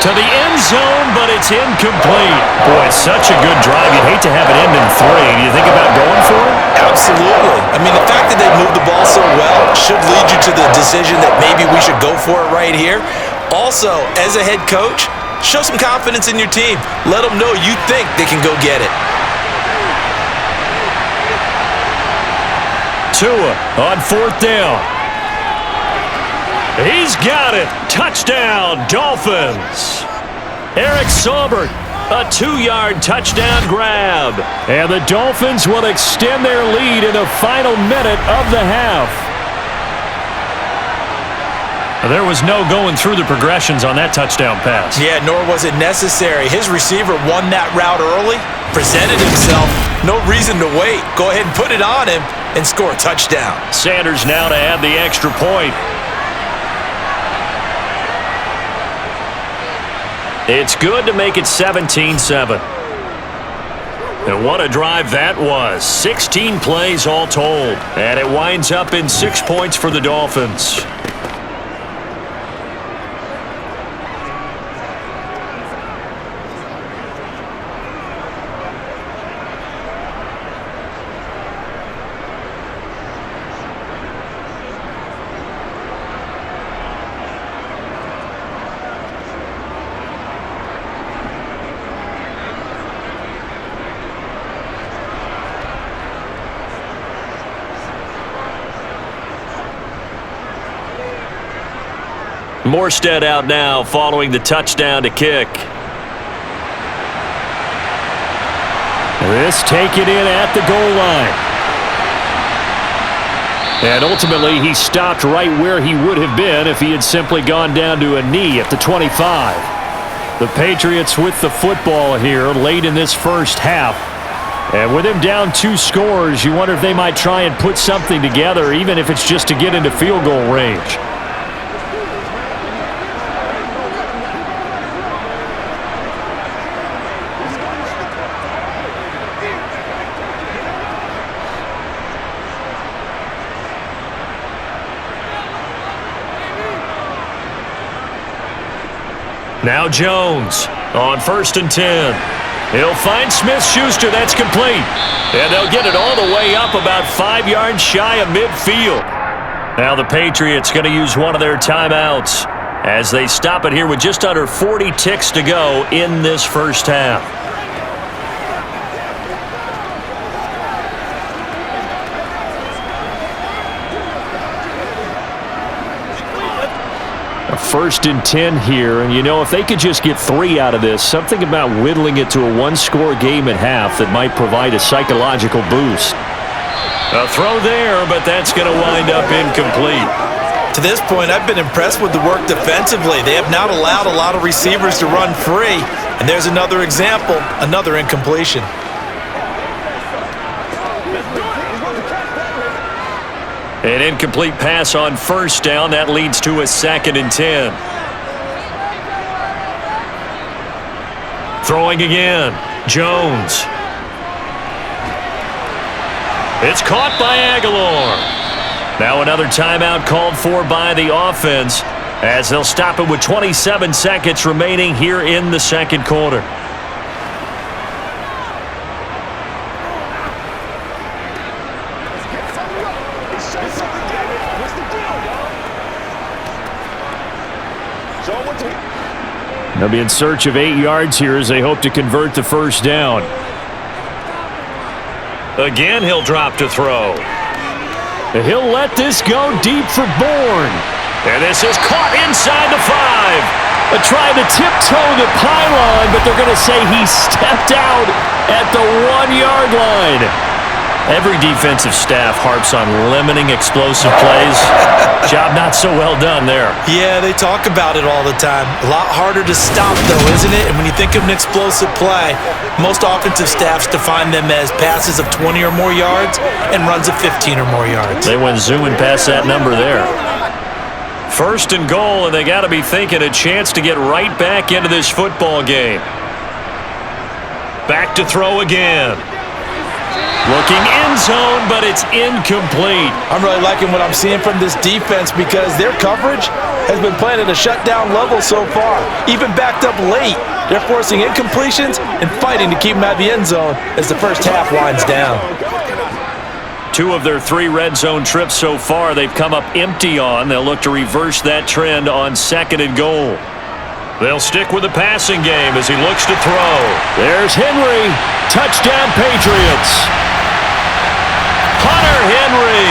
to the end zone, but it's incomplete. Boy, it's such a good drive. You'd hate to have it end in 3. Do you think about going for it? Absolutely. I mean, the fact that they moved the ball so well should lead you to the decision that maybe we should go for it right here. Also, as a head coach, show some confidence in your team. Let them know you think they can go get it. Tua on 4th down. He's got it. Touchdown, Dolphins. Eric Saubert, a 2-yard touchdown grab. And the Dolphins will extend their lead in the final minute of the half. There was no going through the progressions on that touchdown pass. Yeah, nor was it necessary. His receiver won that route early, presented himself. No reason to wait. Go ahead and put it on him and score a touchdown. Sanders now to add the extra point. It's good to make it 17-7. And what a drive that was. 16 plays all told. And it winds up in 6 points for the Dolphins. Morstead out now following the touchdown to kick. This taken in at the goal line. And ultimately he stopped right where he would have been if he had simply gone down to a knee at the 25. The Patriots with the football here late in this first half. And with him down 2 scores, you wonder if they might try and put something together, even if it's just to get into field goal range. Now Jones on 1st and 10. He'll find Smith-Schuster. That's complete. And they'll get it all the way up about 5 yards shy of midfield. Now the Patriots going to use one of their timeouts as they stop it here with just under 40 ticks to go in this first half. A 1st and 10 here, and you know, if they could just get 3 out of this, something about whittling it to a 1-score game at half that might provide a psychological boost. A throw there, but that's going to wind up incomplete. To this point, I've been impressed with the work defensively. They have not allowed a lot of receivers to run free, and there's another example, another incompletion. An incomplete pass on 1st down. That leads to a 2nd and 10. Throwing again. Jones. It's caught by Aguilar. Now another timeout called for by the offense as they'll stop it with 27 seconds remaining here in the second quarter. They'll be in search of 8 yards here as they hope to convert the first down. Again, he'll drop to throw. He'll let this go deep for Bourne. And this is caught inside the 5. Trying to tiptoe the pylon, but they're going to say he stepped out at the 1-yard line. Every defensive staff harps on limiting explosive plays. Job not so well done there. Yeah, they talk about it all the time. A lot harder to stop, though, isn't it? And when you think of an explosive play, most offensive staffs define them as passes of 20 or more yards and runs of 15 or more yards. They went zooming past that number there. First and goal, and they got to be thinking a chance to get right back into this football game. Back to throw again. Looking end zone, but it's incomplete. I'm really liking what I'm seeing from this defense because their coverage has been playing at a shutdown level so far. Even backed up late, they're forcing incompletions and fighting to keep them out of the end zone as the first half winds down. 2 of their 3 red zone trips so far they've come up empty on. They'll look to reverse that trend on 2nd and goal. They'll stick with the passing game as he looks to throw. There's Henry. Touchdown, Patriots. Hunter Henry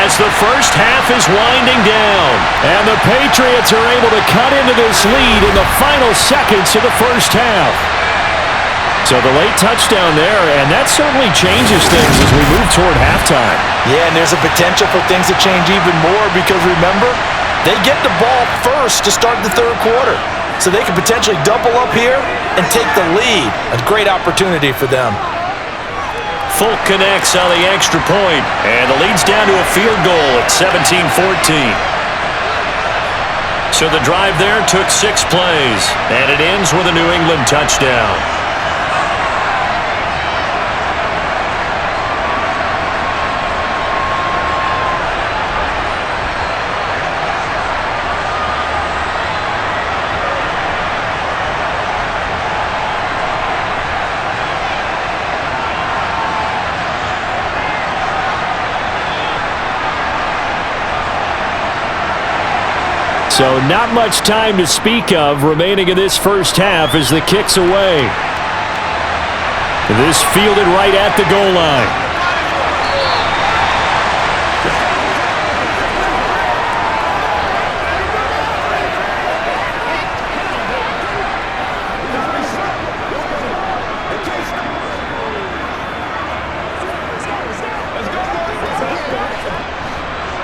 as the first half is winding down. And the Patriots are able to cut into this lead in the final seconds of the first half. So the late touchdown there, and that certainly changes things as we move toward halftime. Yeah, and there's a potential for things to change even more because remember, they get the ball first to start the third quarter. So they can potentially double up here and take the lead. A great opportunity for them. Folk connects on the extra point, and the lead's down to a field goal at 17-14. So the drive there took 6 plays, and it ends with a New England touchdown. So not much time to speak of remaining in this first half as the kick's away. This fielded right at the goal line.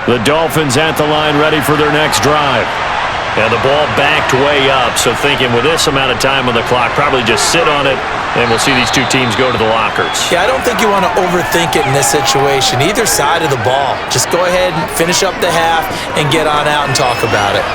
The Dolphins at the line ready for their next drive. And the ball backed way up, so thinking with this amount of time on the clock, probably just sit on it, and we'll see these 2 teams go to the lockers. Yeah, I don't think you want to overthink it in this situation. Either side of the ball. Just go ahead and finish up the half and get on out and talk about it.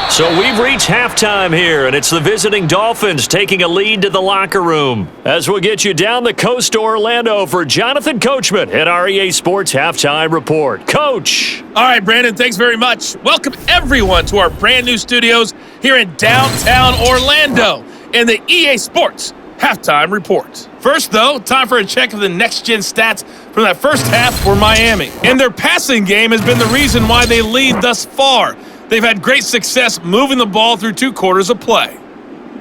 So we've reached halftime here, and it's the visiting Dolphins taking a lead to the locker room. As we'll get you down the coast to Orlando for Jonathan Coachman at our EA Sports Halftime Report. Coach! All right, Brandon, thanks very much. Welcome, everyone, to our brand new studios here in downtown Orlando in the EA Sports Halftime Report. First, though, time for a check of the next-gen stats from that first half for Miami. And their passing game has been the reason why they lead thus far. They've had great success moving the ball through 2 quarters of play.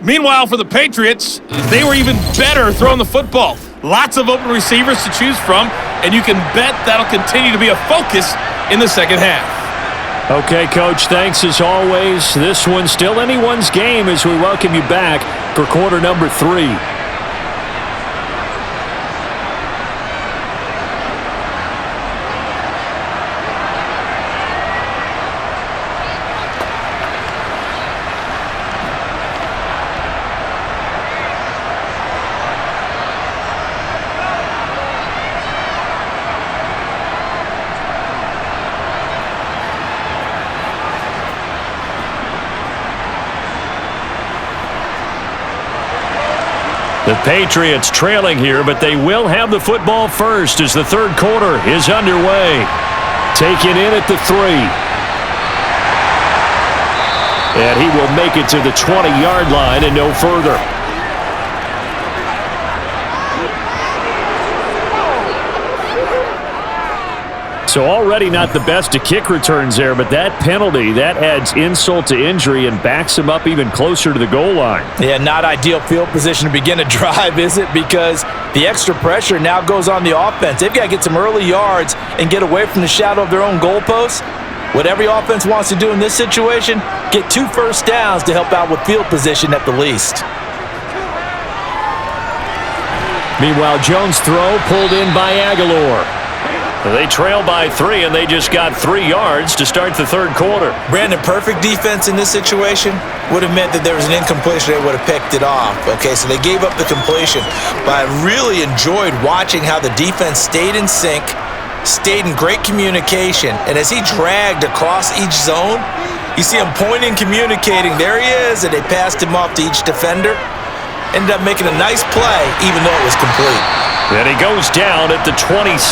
Meanwhile, for the Patriots, they were even better throwing the football. Lots of open receivers to choose from, and you can bet that'll continue to be a focus in the second half. Okay, Coach, thanks as always. This one's still anyone's game as we welcome you back for quarter number 3. The Patriots trailing here, but they will have the football first as the third quarter is underway. Taken in at the 3. And he will make it to the 20-yard line and no further. So already not the best of kick returns there, but that penalty, that adds insult to injury and backs him up even closer to the goal line. Yeah, not ideal field position to begin a drive, is it? Because the extra pressure now goes on the offense. They've got to get some early yards and get away from the shadow of their own goalposts. What every offense wants to do in this situation, get 2 first downs to help out with field position at the least. Meanwhile, Jones' throw pulled in by Aguilar. They trail by 3, and they just got 3 yards to start the third quarter. Brandon, perfect defense in this situation would have meant that there was an incompletion. They would have picked it off. Okay, so they gave up the completion. But I really enjoyed watching how the defense stayed in sync, stayed in great communication. And as he dragged across each zone, you see him pointing, communicating. There he is, and they passed him off to each defender. Ended up making a nice play, even though it was complete. And he goes down at the 26.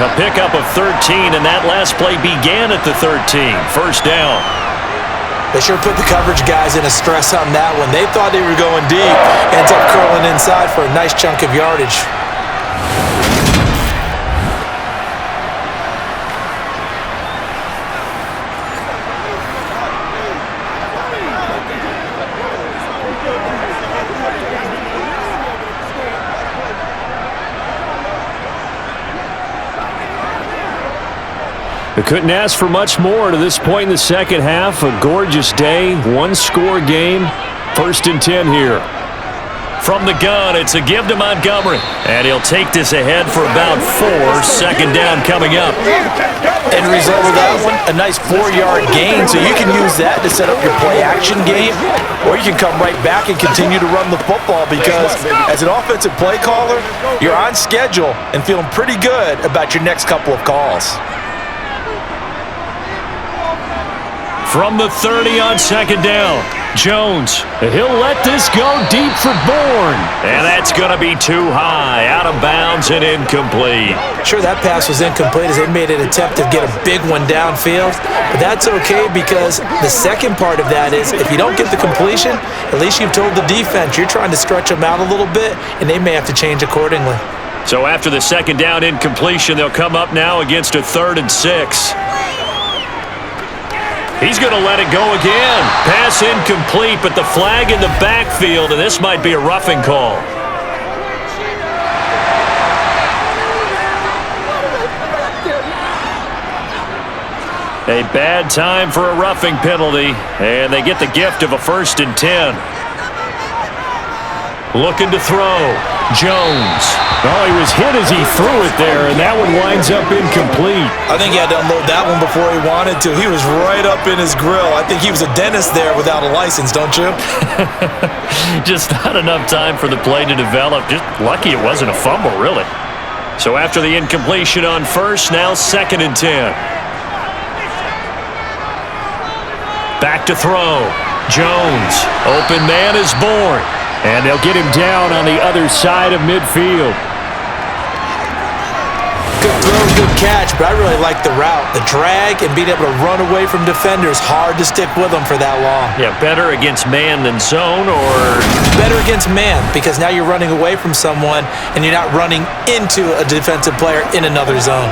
A pickup of 13, and that last play began at the 13. First down. They sure put the coverage guys in a stress on that one. They thought they were going deep. Ends up curling inside for a nice chunk of yardage. They couldn't ask for much more to this point in the second half. A gorgeous day, 1-score game. 1st and 10 here. From the gun, it's a give to Montgomery. And he'll take this ahead for about 4. Second down coming up. End result of that one, a nice 4-yard gain. So you can use that to set up your play-action game, or you can come right back and continue to run the football because as an offensive play caller, you're on schedule and feeling pretty good about your next couple of calls. From the 30 on second down, Jones. He'll let this go deep for Bourne. And that's going to be too high, out of bounds and incomplete. Sure, that pass was incomplete as they made an attempt to get a big one downfield. But that's okay because the second part of that is if you don't get the completion, at least you've told the defense you're trying to stretch them out a little bit, and they may have to change accordingly. So after the second down incompletion, they'll come up now against a 3rd and 6. He's going to let it go again. Pass incomplete, but the flag in the backfield, and this might be a roughing call. A bad time for a roughing penalty, and they get the gift of a 1st and 10. Looking to throw. Jones. Oh, he was hit as he threw it there, and that one winds up incomplete. I think he had to unload that one before he wanted to. He was right up in his grill. I think he was a dentist there without a license, don't you? Just not enough time for the play to develop. Just lucky it wasn't a fumble, really. So after the incompletion on 1st, now 2nd and 10. Back to throw. Jones. Open man is Bourne. And they'll get him down on the other side of midfield. Good throw, good catch, but I really like the route. The drag and being able to run away from defenders, hard to stick with them for that long. Yeah, better against man than zone, or? Better against man, because now you're running away from someone and you're not running into a defensive player in another zone.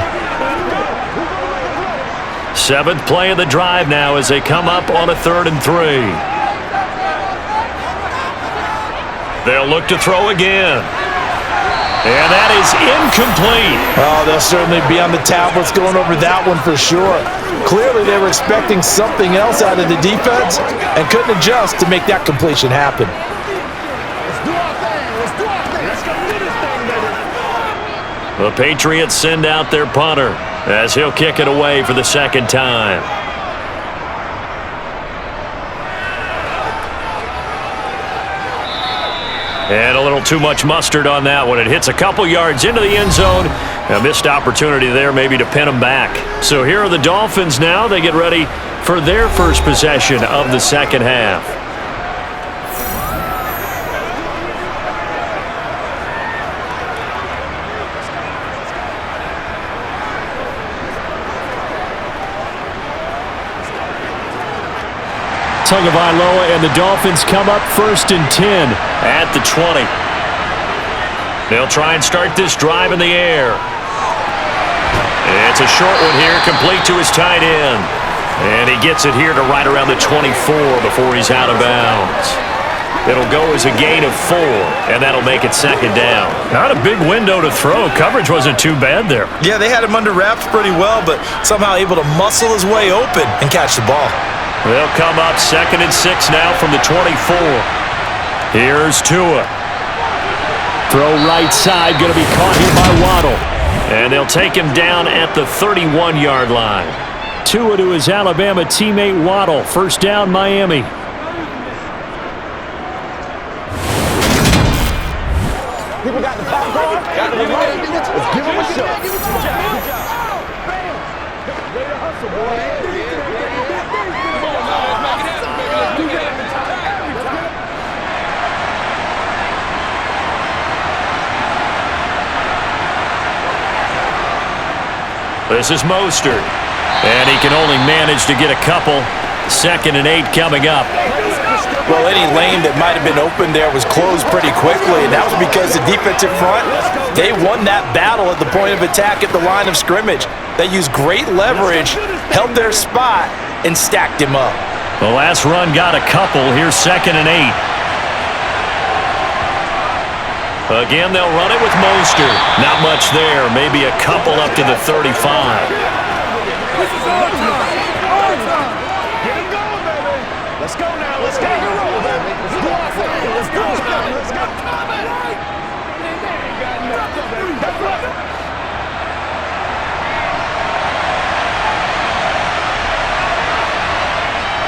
7th play of the drive now as they come up on a 3rd and 3. They'll look to throw again. And that is incomplete. Oh, they'll certainly be on the tablets going over that one for sure. Clearly, they were expecting something else out of the defense and couldn't adjust to make that completion happen. The Patriots send out their punter as he'll kick it away for the 2nd time. And a little too much mustard on that one. It hits a couple yards into the end zone. A missed opportunity there maybe to pin them back. So here are the Dolphins now. They get ready for their first possession of the second half. Tagovailoa and the Dolphins come up 1st and 10 at the 20. They'll try and start this drive in the air. It's a short one here, complete to his tight end. And he gets it here to right around the 24 before he's out of bounds. It'll go as a gain of 4, and that'll make it second down. Not a big window to throw. Coverage wasn't too bad there. Yeah, they had him under wraps pretty well, but somehow able to muscle his way open and catch the ball. They'll come up 2nd and 6 now from the 24. Here's Tua. Throw right side, going to be caught here by Waddle. And they'll take him down at the 31-yard line. Tua to his Alabama teammate Waddle. First down, Miami. People got the popcorn, got the remote. Let's give him a shot. Way to hustle, boy. This is Mostert. And he can only manage to get a couple. 2nd and 8 coming up. Well, any lane that might have been open there was closed pretty quickly, and that was because the defensive front, they won that battle at the point of attack at the line of scrimmage. They used great leverage, held their spot, and stacked him up. The last run got a couple. Here's 2nd and 8. Again, they'll run it with Mostert. Not much there. Maybe a couple up to the 35. Let's go now. Let's go. Let's go. Let's go.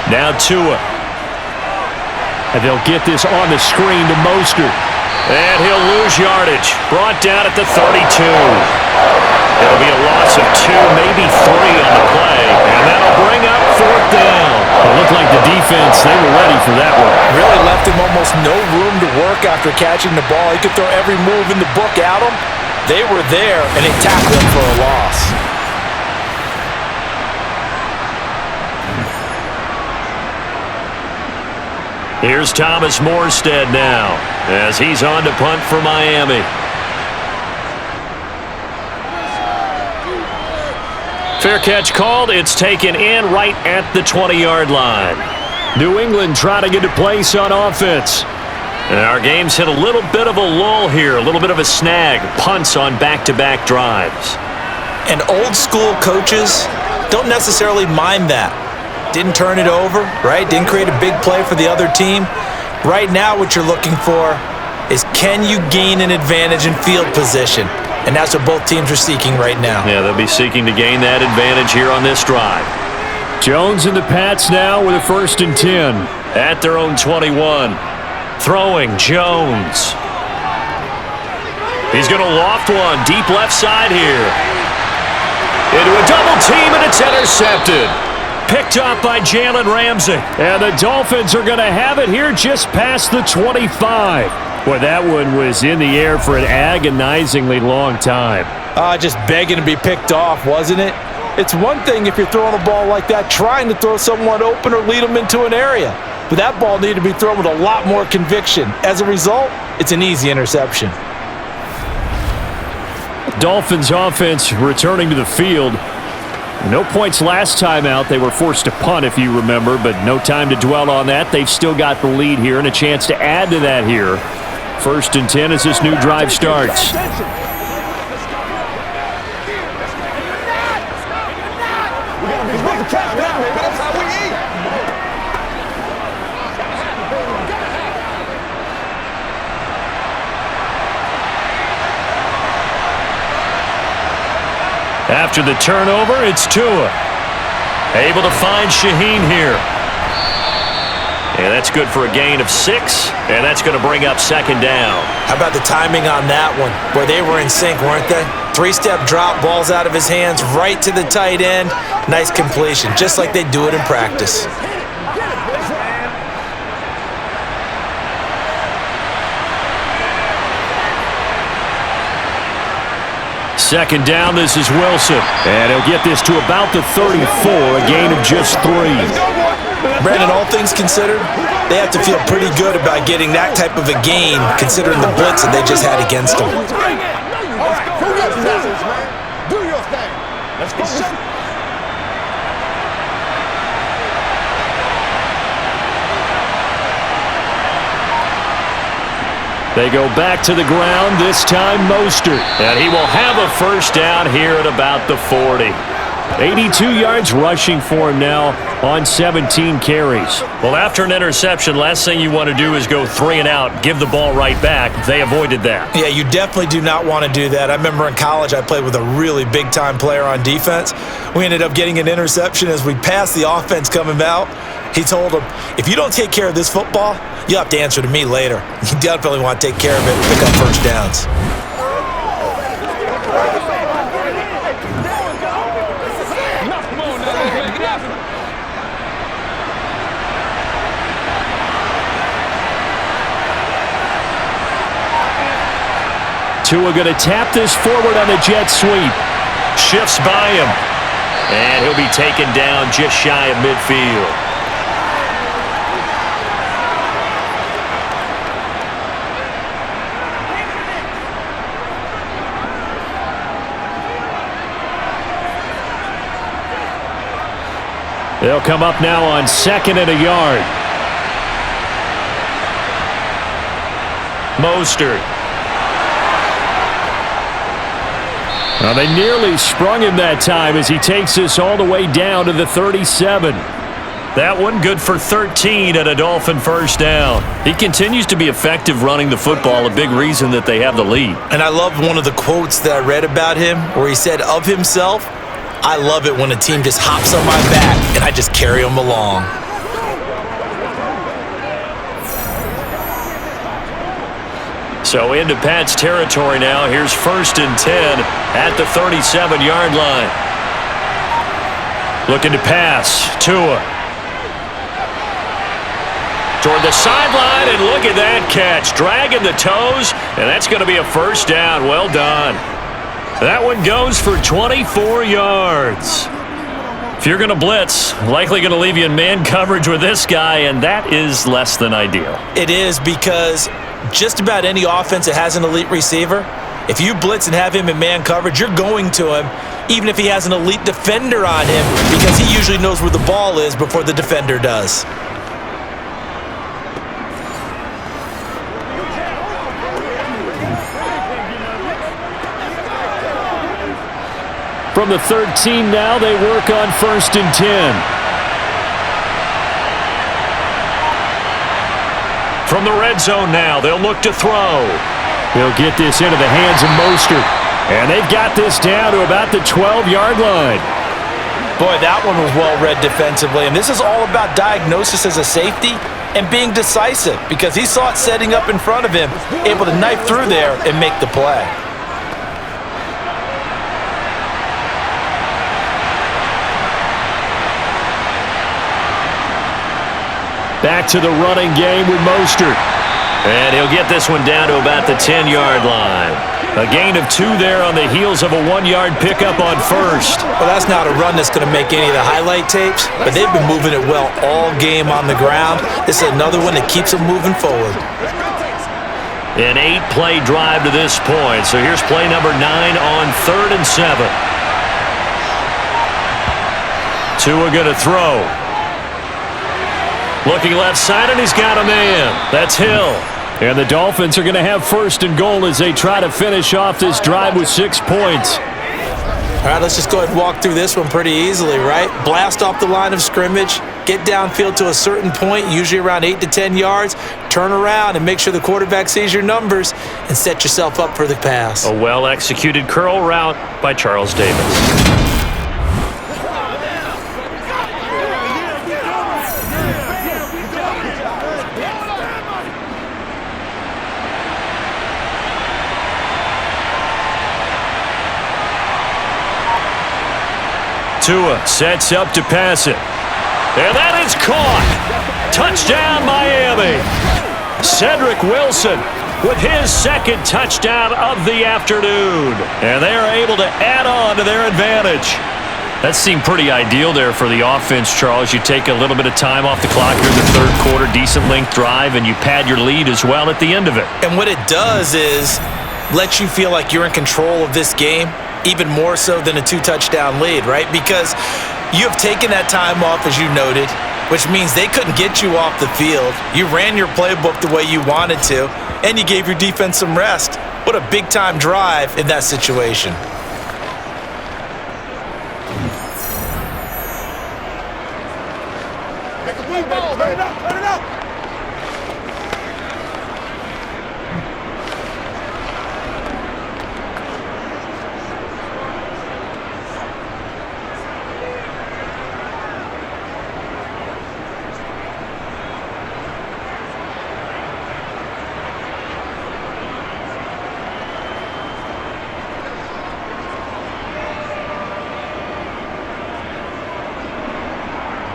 Now Tua. And they'll get this on the screen to Mostert. And he'll lose yardage. Brought down at the 32. It'll be a loss of 2, maybe 3 on the play. And that'll bring up 4th down. It looked like the defense, they were ready for that one. Really left him almost no room to work after catching the ball. He could throw every move in the book at him. They were there, and they tackled him for a loss. Here's Thomas Morstead now as he's on to punt for Miami. Fair catch called. It's taken in right at the 20-yard line. New England trying to get a place on offense. And our game's hit a little bit of a lull here, a little bit of a snag. Punts on back-to-back drives. And old school coaches don't necessarily mind that. Didn't turn it over, right? Didn't create a big play for the other team. Right now what you're looking for is, can you gain an advantage in field position? And that's what both teams are seeking right now. Yeah, they'll be seeking to gain that advantage here on this drive. Jones and the Pats now with a 1st and 10. At their own 21. Throwing, Jones. He's going to loft one, deep left side here. Into a double team, and it's intercepted. Picked up by Jalen Ramsey. And the Dolphins are going to have it here just past the 25. Boy, that one was in the air for an agonizingly long time. Just begging to be picked off, wasn't it? It's one thing if you're throwing a ball like that, trying to throw someone open or lead them into an area. But that ball needed to be thrown with a lot more conviction. As a result, it's an easy interception. Dolphins offense returning to the field. No points last time out. They were forced to punt, if you remember, but no time to dwell on that. They've still got the lead here and a chance to add to that here. 1st and 10 as this new drive starts. After the turnover, it's Tua. Able to find Shaheen here. And that's good for a gain of 6, and that's going to bring up 2nd down. How about the timing on that one? Boy, they were in sync, weren't they? 3-step drop, balls out of his hands, right to the tight end. Nice completion, just like they do it in practice. Second down, this is Wilson. And he'll get this to about the 34, a gain of just 3. Brandon, all things considered, they have to feel pretty good about getting that type of a gain, considering the blitz that they just had against them. Do your thing. Let's go. They go back to the ground, this time Mostert. And he will have a first down here at about the 40. 82 yards rushing for him now on 17 carries. Well, after an interception, last thing you want to do is go 3 and out, give the ball right back. They avoided that. Yeah, you definitely do not want to do that. I remember in college I played with a really big-time player on defense. We ended up getting an interception as we passed the offense coming out. He told him, if you don't take care of this football, you'll have to answer to me later. You definitely want to take care of it and pick up first downs. Tua going to tap this forward on the jet sweep. Shifts by him. And he'll be taken down just shy of midfield. They'll come up now on 2nd and a yard. Mostert. Well, they nearly sprung him that time as he takes this all the way down to the 37. That one good for 13 at a Dolphin first down. He continues to be effective running the football, a big reason that they have the lead. And I love one of the quotes that I read about him where he said of himself, I love it when a team just hops on my back and I just carry them along. So into Pat's territory now. Here's 1st and 10 at the 37-yard line. Looking to pass. Tua. Toward the sideline, and look at that catch. Dragging the toes, and that's going to be a first down. Well done. That one goes for 24 yards. If you're going to blitz, likely going to leave you in man coverage with this guy, and that is less than ideal. It is because just about any offense that has an elite receiver, if you blitz and have him in man coverage, you're going to him, even if he has an elite defender on him, because he usually knows where the ball is before the defender does. From the 13 now, they work on 1st and 10. From the red zone now, they'll look to throw. They'll get this into the hands of Mostert. And they've got this down to about the 12-yard line. Boy, that one was well read defensively. And this is all about diagnosis as a safety and being decisive, because he saw it setting up in front of him, able to knife through there and make the play. Back to the running game with Mostert. And he'll get this one down to about the 10-yard line. A gain of 2 there on the heels of a 1-yard pickup on 1st. Well, that's not a run that's going to make any of the highlight tapes, but they've been moving it well all game on the ground. This is another one that keeps them moving forward. An 8-play drive to this point. So here's play number 9 on 3rd and 7. Tua going to throw. Looking left side, and he's got a man. That's Hill. And the Dolphins are going to have 1st and goal as they try to finish off this drive with 6 points. All right, let's just go ahead and walk through this one pretty easily, right? Blast off the line of scrimmage, get downfield to a certain point, usually around 8 to 10 yards, turn around and make sure the quarterback sees your numbers and set yourself up for the pass. A well-executed curl route by Charles Davis. Tua sets up to pass it. And that is caught. Touchdown, Miami. Cedric Wilson with his 2nd touchdown of the afternoon. And they are able to add on to their advantage. That seemed pretty ideal there for the offense, Charles. You take a little bit of time off the clock here in the 3rd quarter, decent length drive, and you pad your lead as well at the end of it. And what it does is let you feel like you're in control of this game. even more so than a 2-touchdown lead, right? Because you have taken that time off, as you noted, which means they couldn't get you off the field. You ran your playbook the way you wanted to, and you gave your defense some rest. What a big-time drive in that situation. Make a play, ball, turn it up, turn it up.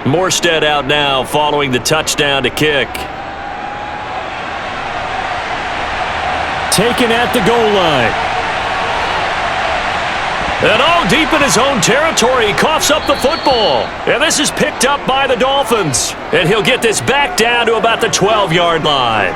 Morstead out now following the touchdown to kick. Taken at the goal line. And all deep in his own territory, he coughs up the football. And this is picked up by the Dolphins. And he'll get this back down to about the 12-yard line.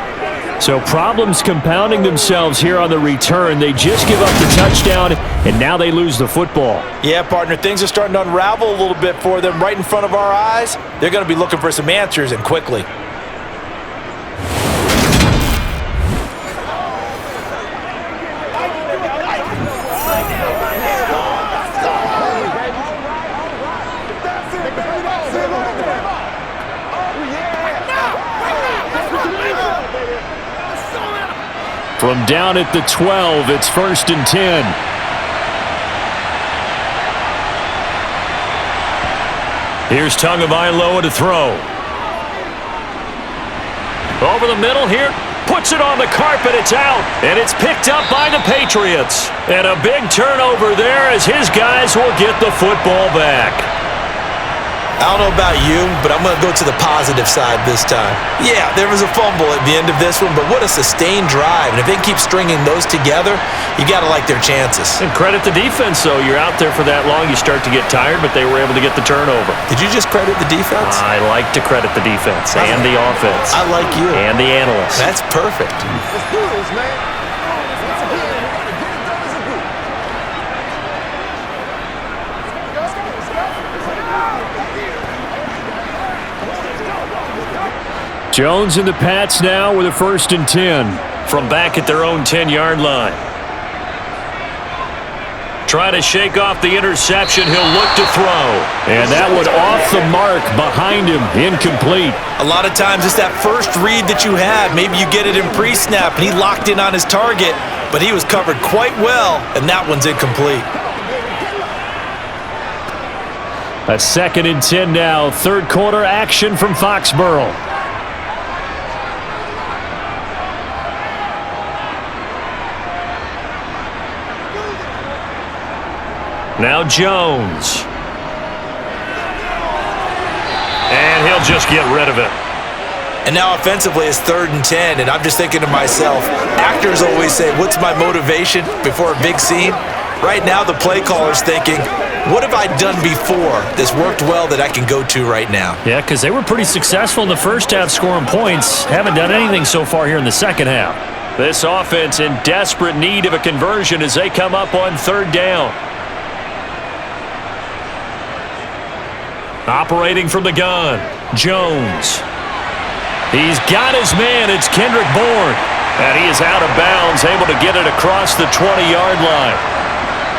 So problems compounding themselves here on the return. They just give up the touchdown, and now they lose the football. Yeah, partner, things are starting to unravel a little bit for them right in front of our eyes. They're going to be looking for some answers, and quickly. From down at the 12, it's 1st and 10. Here's Tagovailoa to throw. Over the middle here. Puts it on the carpet. It's out. And it's picked up by the Patriots. And a big turnover there as his guys will get the football back. I don't know about you, but I'm going to go to the positive side this time. Yeah, there was a fumble at the end of this one, but what a sustained drive. And if they keep stringing those together, you got to like their chances. And credit the defense, though. You're out there for that long, you start to get tired, but they were able to get the turnover. Did you just credit the defense? I like to credit the defense and the offense. I like you. And the analysts. That's perfect. Let's do this, man. Once again, we got to get it done as a group. Jones and the Pats now with a 1st and 10. From back at their own 10-yard line. Try to shake off the interception. He'll look to throw. And that one off the mark behind him. Incomplete. A lot of times it's that first read that you have. Maybe you get it in pre-snap, and he locked in on his target, but he was covered quite well, and that one's incomplete. A 2nd and 10 now. 3rd quarter action from Foxborough. Now Jones. And he'll just get rid of it. And now offensively it's 3rd and 10, and I'm just thinking to myself, actors always say, what's my motivation before a big scene? Right now the play caller's thinking, what have I done before that's worked well that I can go to right now? Yeah, because they were pretty successful in the first half scoring points. Haven't done anything so far here in the second half. This offense in desperate need of a conversion as they come up on 3rd down. Operating from the gun, Jones. He's got his man. It's Kendrick Bourne. And he is out of bounds, able to get it across the 20-yard line.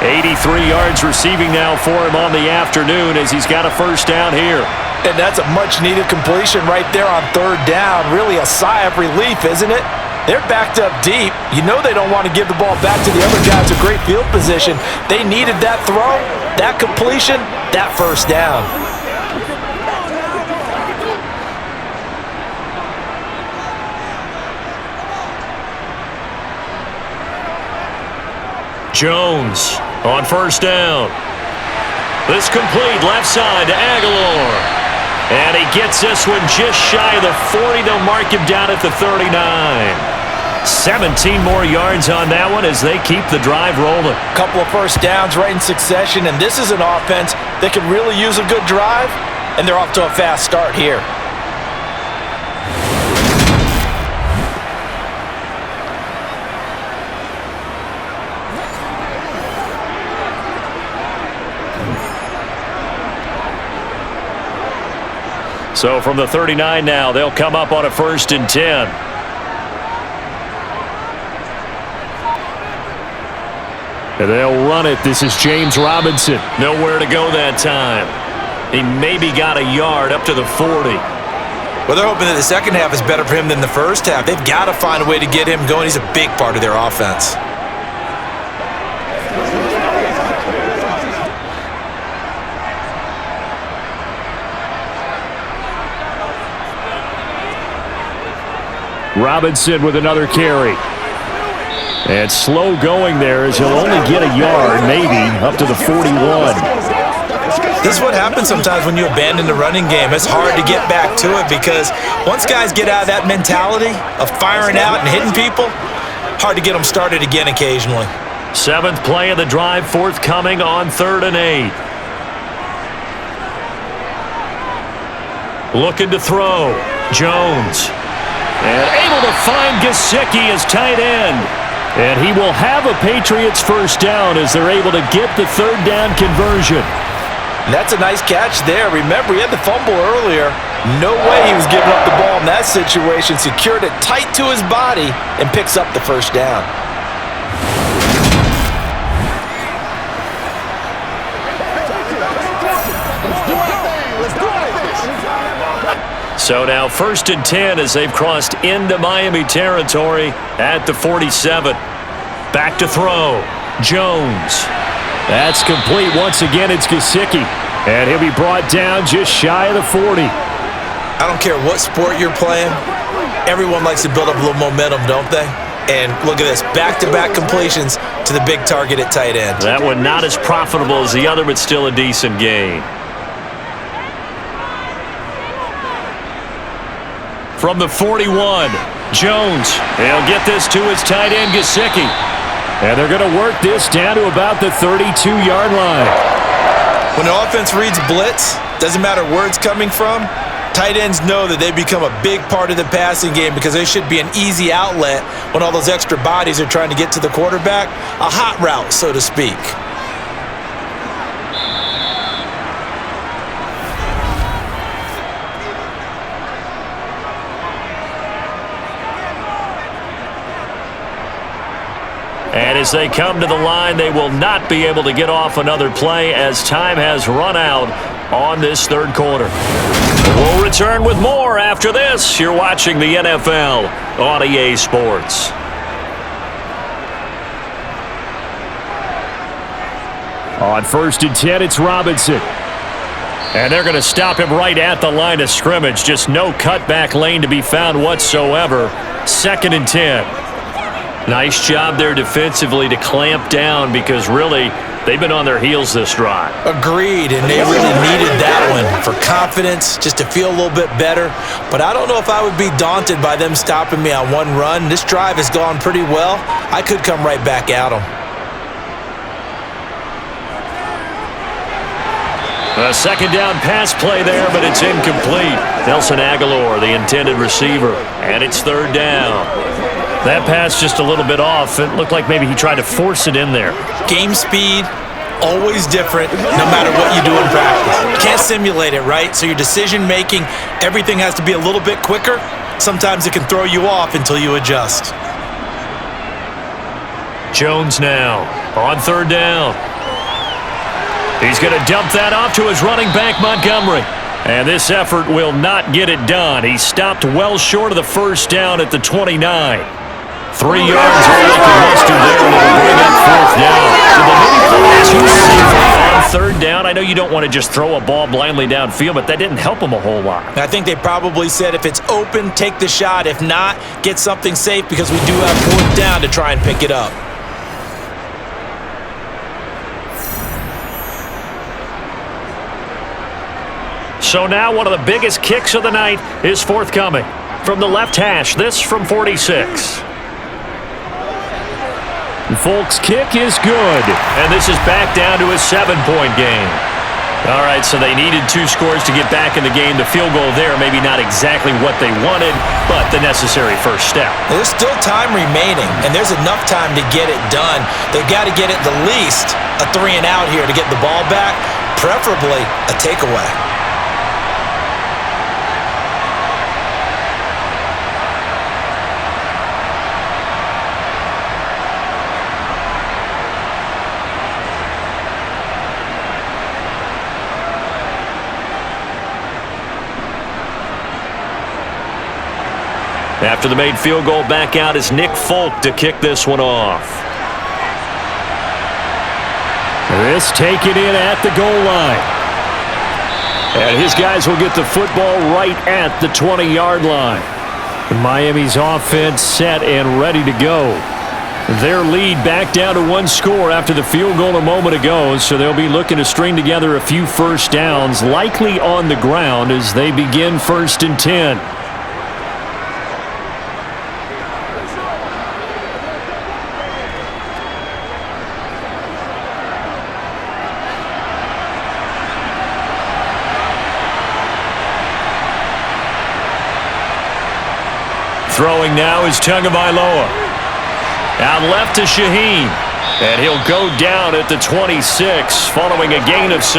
83 yards receiving now for him on the afternoon as he's got a 1st down here. And that's a much-needed completion right there on 3rd down. Really a sigh of relief, isn't it? They're backed up deep. You know they don't want to give the ball back to the other guys in great field position. They needed that throw, that completion, that 1st down. Jones on 1st down. This complete left side to Aguilar. And he gets this one just shy of the 40. They'll mark him down at the 39. 17 more yards on that one as they keep the drive rolling. Couple of 1st downs right in succession, and this is an offense that can really use a good drive, and they're off to a fast start here. So from the 39 now, they'll come up on a 1st and 10. And they'll run it. This is James Robinson. Nowhere to go that time. He maybe got a yard up to the 40. Well, they're hoping that the second half is better for him than the first half. They've got to find a way to get him going. He's a big part of their offense. Robinson with another carry. And slow going there as he'll only get a yard, maybe, up to the 41. This is what happens sometimes when you abandon the running game. It's hard to get back to it because once guys get out of that mentality of firing out and hitting people, hard to get them started again occasionally. 7th play of the drive, forthcoming on 3rd and 8. Looking to throw. Jones. And able to find Gesicki as tight end. And he will have a Patriots 1st down as they're able to get the 3rd down conversion. And that's a nice catch there. Remember, he had the fumble earlier. No way he was giving up the ball in that situation. Secured it tight to his body and picks up the 1st down. So now 1st and 10 as they've crossed into Miami territory at the 47. Back to throw. Jones. That's complete. Once again, it's Gesicki. And he'll be brought down just shy of the 40. I don't care what sport you're playing. Everyone likes to build up a little momentum, don't they? And look at this. Back-to-back completions to the big target at tight end. That one not as profitable as the other, but still a decent gain. From the 41, Jones. He'll get this to his tight end, Gesicki. And they're going to work this down to about the 32-yard line. When the offense reads blitz, doesn't matter where it's coming from, tight ends know that they become a big part of the passing game because they should be an easy outlet when all those extra bodies are trying to get to the quarterback. A hot route, so to speak. And as they come to the line, they will not be able to get off another play as time has run out on this 3rd quarter. We'll return with more after this. You're watching the NFL on EA Sports. On 1st and 10, it's Robinson. And they're going to stop him right at the line of scrimmage. Just no cutback lane to be found whatsoever. 2nd and 10. Nice job there defensively to clamp down because really they've been on their heels this drive. Agreed, and they really needed that one for confidence, just to feel a little bit better. But I don't know if I would be daunted by them stopping me on one run. This drive has gone pretty well. I could come right back at them. A 2nd down pass play there, but it's incomplete. Nelson Aguilar, the intended receiver, and it's 3rd down. That pass just a little bit off. It looked like maybe he tried to force it in there. Game speed, always different, no matter what you do in practice. You can't simulate it, right? So your decision-making, everything has to be a little bit quicker. Sometimes it can throw you off until you adjust. Jones now on 3rd down. He's going to dump that off to his running back, Montgomery. And this effort will not get it done. He stopped well short of the 1st down at the 29. 3 yards all they can muster there, and it'll bring up 4th down. So they maybe play too safely on 3rd down. I know you don't want to just throw a ball blindly downfield, but that didn't help them a whole lot. I think they probably said if it's open, take the shot. If not, get something safe because we do have 4th down to try and pick it up. So now one of the biggest kicks of the night is forthcoming. From the left hash, this from 46. Folk's kick is good. And this is back down to a 7-point game. All right, so they needed 2 scores to get back in the game. The field goal there, maybe not exactly what they wanted, but the necessary first step. There's still time remaining, and there's enough time to get it done. They've got to get at the least a 3 and out here to get the ball back, preferably a takeaway. After the made field goal, back out is Nick Folk to kick this one off. This taken in at the goal line. And his guys will get the football right at the 20-yard line. Miami's offense set and ready to go. Their lead back down to one score after the field goal a moment ago, so they'll be looking to string together a few first downs, likely on the ground as they begin 1st and 10. Throwing now is Tagovailoa. Out left to Shaheen. And he'll go down at the 26 following a gain of 6.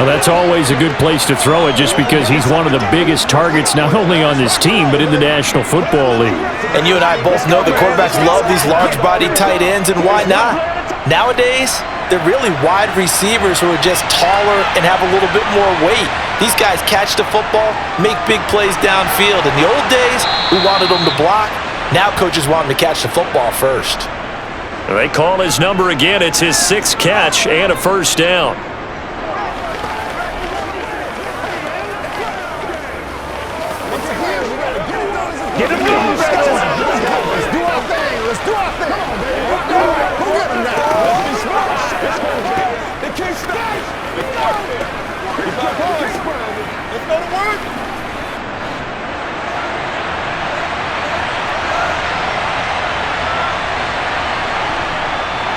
Well, that's always a good place to throw it just because he's one of the biggest targets not only on this team but in the National Football League. And you and I both know the quarterbacks love these large-bodied tight ends, and why not? Nowadays, they're really wide receivers who are just taller and have a little bit more weight. These guys catch the football, make big plays downfield. In the old days, we wanted them to block. Now coaches want them to catch the football first. They call his number again. It's his 6th catch and a first down. Get him going. Let's do our thing. Let's do our thing. Go get him now. They can't stop. Let's go to work.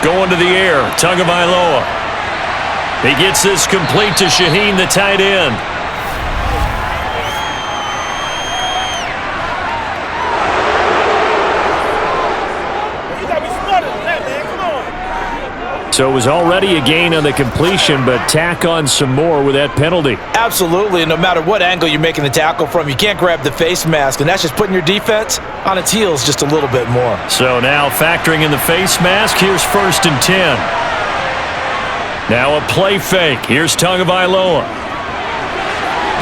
Going to the air, Tagovailoa. He gets this complete to Shaheen, the tight end. So it was already a gain on the completion, but tack on some more with that penalty. Absolutely, and no matter what angle you're making the tackle from, you can't grab the face mask, and that's just putting your defense on its heels just a little bit more. So now factoring in the face mask, here's 1st and 10. Now a play fake. Here's Tagovailoa.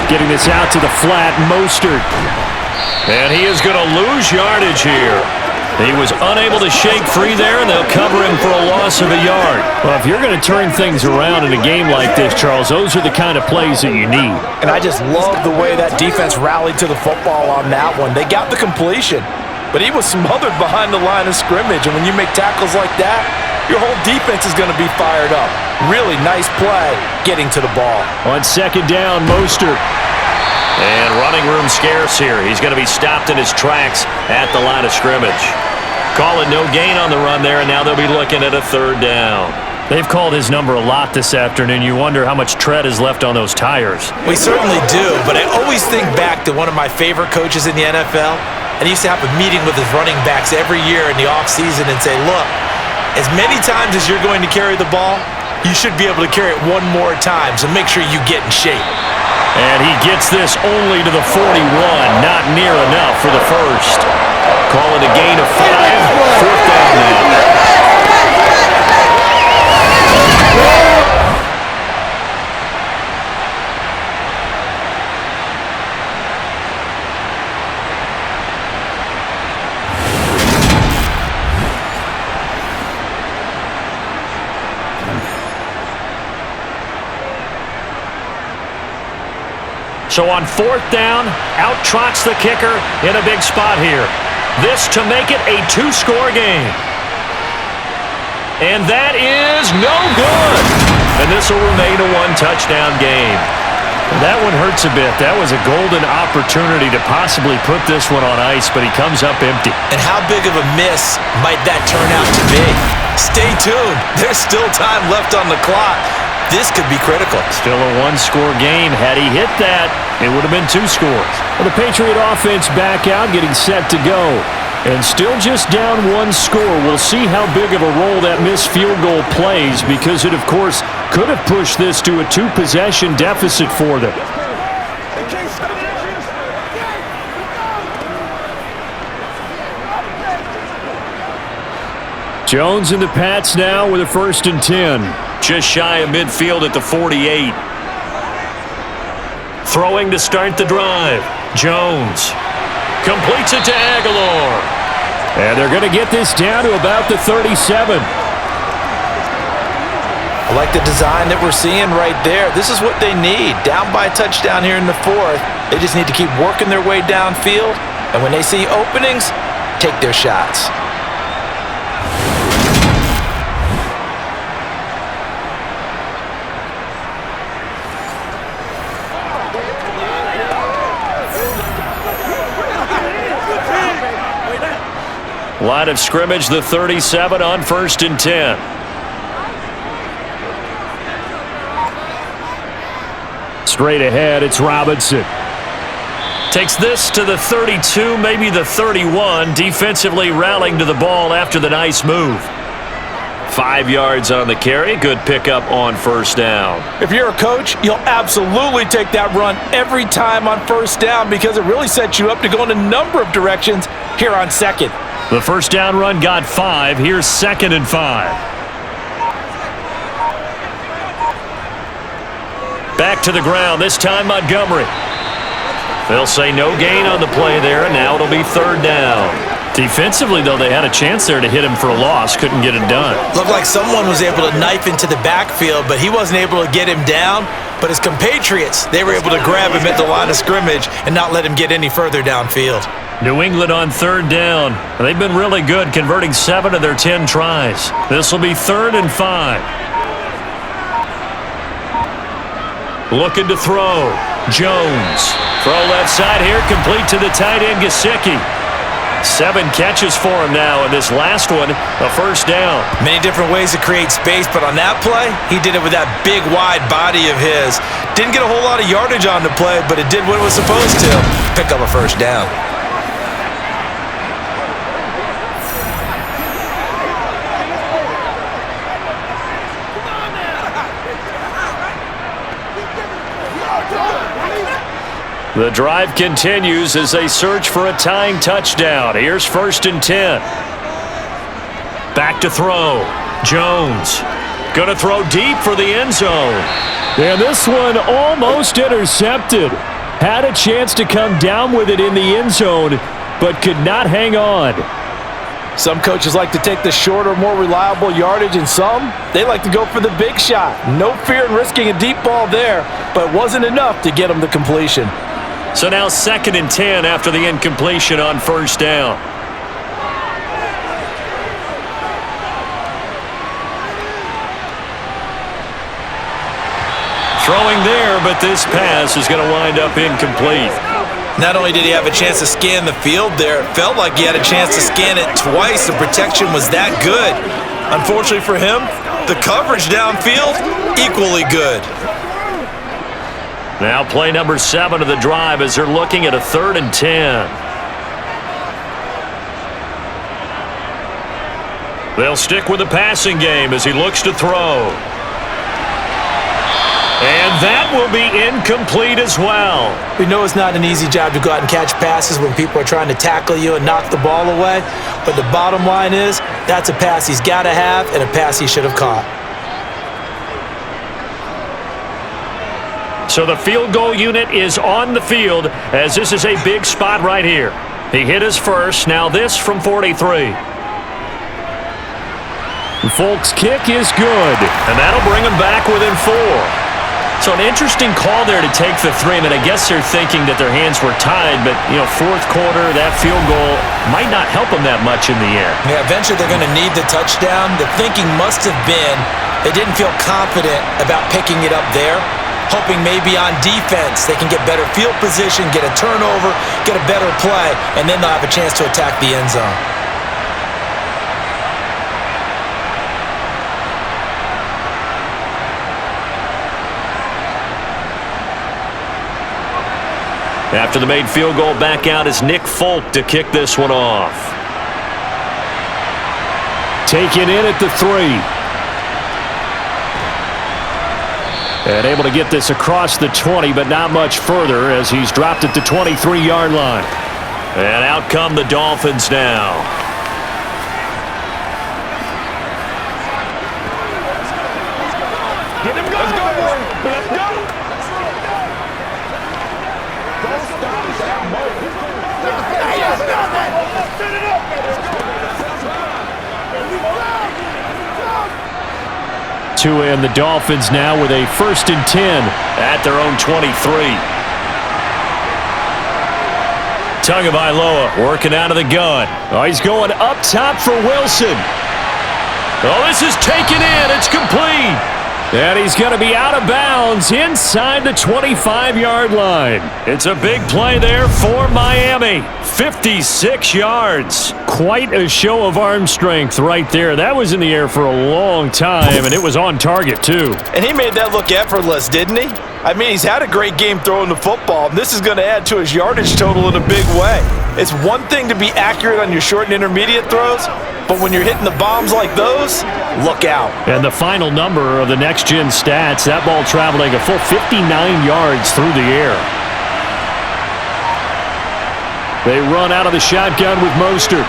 Getting this out to the flat, Mostert. And he is going to lose yardage here. He was unable to shake free there, and they'll cover him for a loss of a yard. Well, if you're going to turn things around in a game like this, Charles, those are the kind of plays that you need. And I just love the way that defense rallied to the football on that one. They got the completion, but he was smothered behind the line of scrimmage. And when you make tackles like that, your whole defense is going to be fired up. Really nice play getting to the ball. On 2nd down, Mostert. And running room scarce here. He's going to be stopped in his tracks at the line of scrimmage. Call it no gain on the run there, and now they'll be looking at a 3rd down. They've called his number a lot this afternoon. You wonder how much tread is left on those tires. We certainly do, but I always think back to one of my favorite coaches in the NFL, and he used to have a meeting with his running backs every year in the offseason and say, look, as many times as you're going to carry the ball, you should be able to carry it one more time, so make sure you get in shape. And he gets this only to the 41, not near enough for the first. Call it a gain of 5, 4th down now. So on 4th down, out trots the kicker in a big spot here. This to make it a 2-score game. And that is no good. And this will remain a 1-touchdown game. That one hurts a bit. That was a golden opportunity to possibly put this one on ice, but he comes up empty. And how big of a miss might that turn out to be? Stay tuned. There's still time left on the clock. This could be critical. Still a 1-score game. Had he hit that, it would have been 2 scores. Well, the Patriot offense back out, getting set to go. And still just down 1 score. We'll see how big of a role that missed field goal plays because it, of course, could have pushed this to a 2-possession deficit for them. Jones and the Pats now with a 1st and 10. Just shy of midfield at the 48. Throwing to start the drive. Jones Completes it to Aguilar. And they're going to get this down to about the 37. I like the design that we're seeing right there. This is what they need. Down by a touchdown here in the fourth. They just need to keep working their way downfield. And when they see openings, take their shots. Line of scrimmage, the 37 on 1st and 10. Straight ahead, it's Robinson. Takes this to the 32, maybe the 31. Defensively rallying to the ball after the nice move. 5 yards on the carry. Good pickup on 1st down. If you're a coach, you'll absolutely take that run every time on 1st down because it really sets you up to go in a number of directions here on 2nd. The 1st down run got 5. Here's 2nd and 5. Back to the ground, this time Montgomery. They'll say no gain on the play there, and now it'll be 3rd down. Defensively, though, they had a chance there to hit him for a loss. Couldn't get it done. Looked like someone was able to knife into the backfield, but he wasn't able to get him down. But his compatriots, they were able to grab him at the line of scrimmage and not let him get any further downfield. New England on 3rd down. They've been really good, converting 7 of their 10 tries. This will be 3rd and 5. Looking to throw. Jones. Throw left side here, complete to the tight end, Gesicki. 7 catches for him now, and this last one, a 1st down. Many different ways to create space, but on that play, he did it with that big, wide body of his. Didn't get a whole lot of yardage on the play, but it did what it was supposed to. Pick up a 1st down. The drive continues as they search for a tying touchdown. Here's 1st and 10. Back to throw. Jones. Gonna throw deep for the end zone. And this one almost intercepted. Had a chance to come down with it in the end zone, but could not hang on. Some coaches like to take the shorter, more reliable yardage, and some, they like to go for the big shot. No fear in risking a deep ball there, but it wasn't enough to get them the completion. So now 2nd and 10 after the incompletion on 1st down. Throwing there, but this pass is going to wind up incomplete. Not only did he have a chance to scan the field there, it felt like he had a chance to scan it twice. The protection was that good. Unfortunately for him, the coverage downfield, equally good. Now play number 7 of the drive as they're looking at a 3rd and 10. They'll stick with the passing game as he looks to throw. And that will be incomplete as well. We know it's not an easy job to go out and catch passes when people are trying to tackle you and knock the ball away. But the bottom line is, that's a pass he's got to have and a pass he should have caught. So the field goal unit is on the field as this is a big spot right here. He hit his first, now this from 43. Folk's kick is good. And that'll bring him back within 4. So an interesting call there to take the 3. I mean, I guess they're thinking that their hands were tied, but, you know, 4th quarter, that field goal might not help them that much in the end. Yeah, eventually they're going to need the touchdown. The thinking must have been they didn't feel confident about picking it up there, hoping maybe on defense they can get better field position, get a turnover, get a better play, and then they'll have a chance to attack the end zone. After the made field goal, back out is Nick Folk to kick this one off. Taken in at the 3. And able to get this across the 20, but not much further as he's dropped at the 23-yard line. And out come the Dolphins now. Get him going. Let's go, boy. Let's go. Don't stop. Tua and the Dolphins now with a 1st and 10 at their own 23. Tagovailoa working out of the gun. Oh, he's going up top for Wilson. Oh, this is taken in. It's complete. And he's going to be out of bounds inside the 25-yard line. It's a big play there for Miami. 56 yards. Quite a show of arm strength right there. That was in the air for a long time, and it was on target, too. And he made that look effortless, didn't he? I mean, he's had a great game throwing the football, and this is going to add to his yardage total in a big way. It's one thing to be accurate on your short and intermediate throws, but when you're hitting the bombs like those, look out. And the final number of the next-gen stats, that ball traveling a full 59 yards through the air. They run out of the shotgun with Mostert.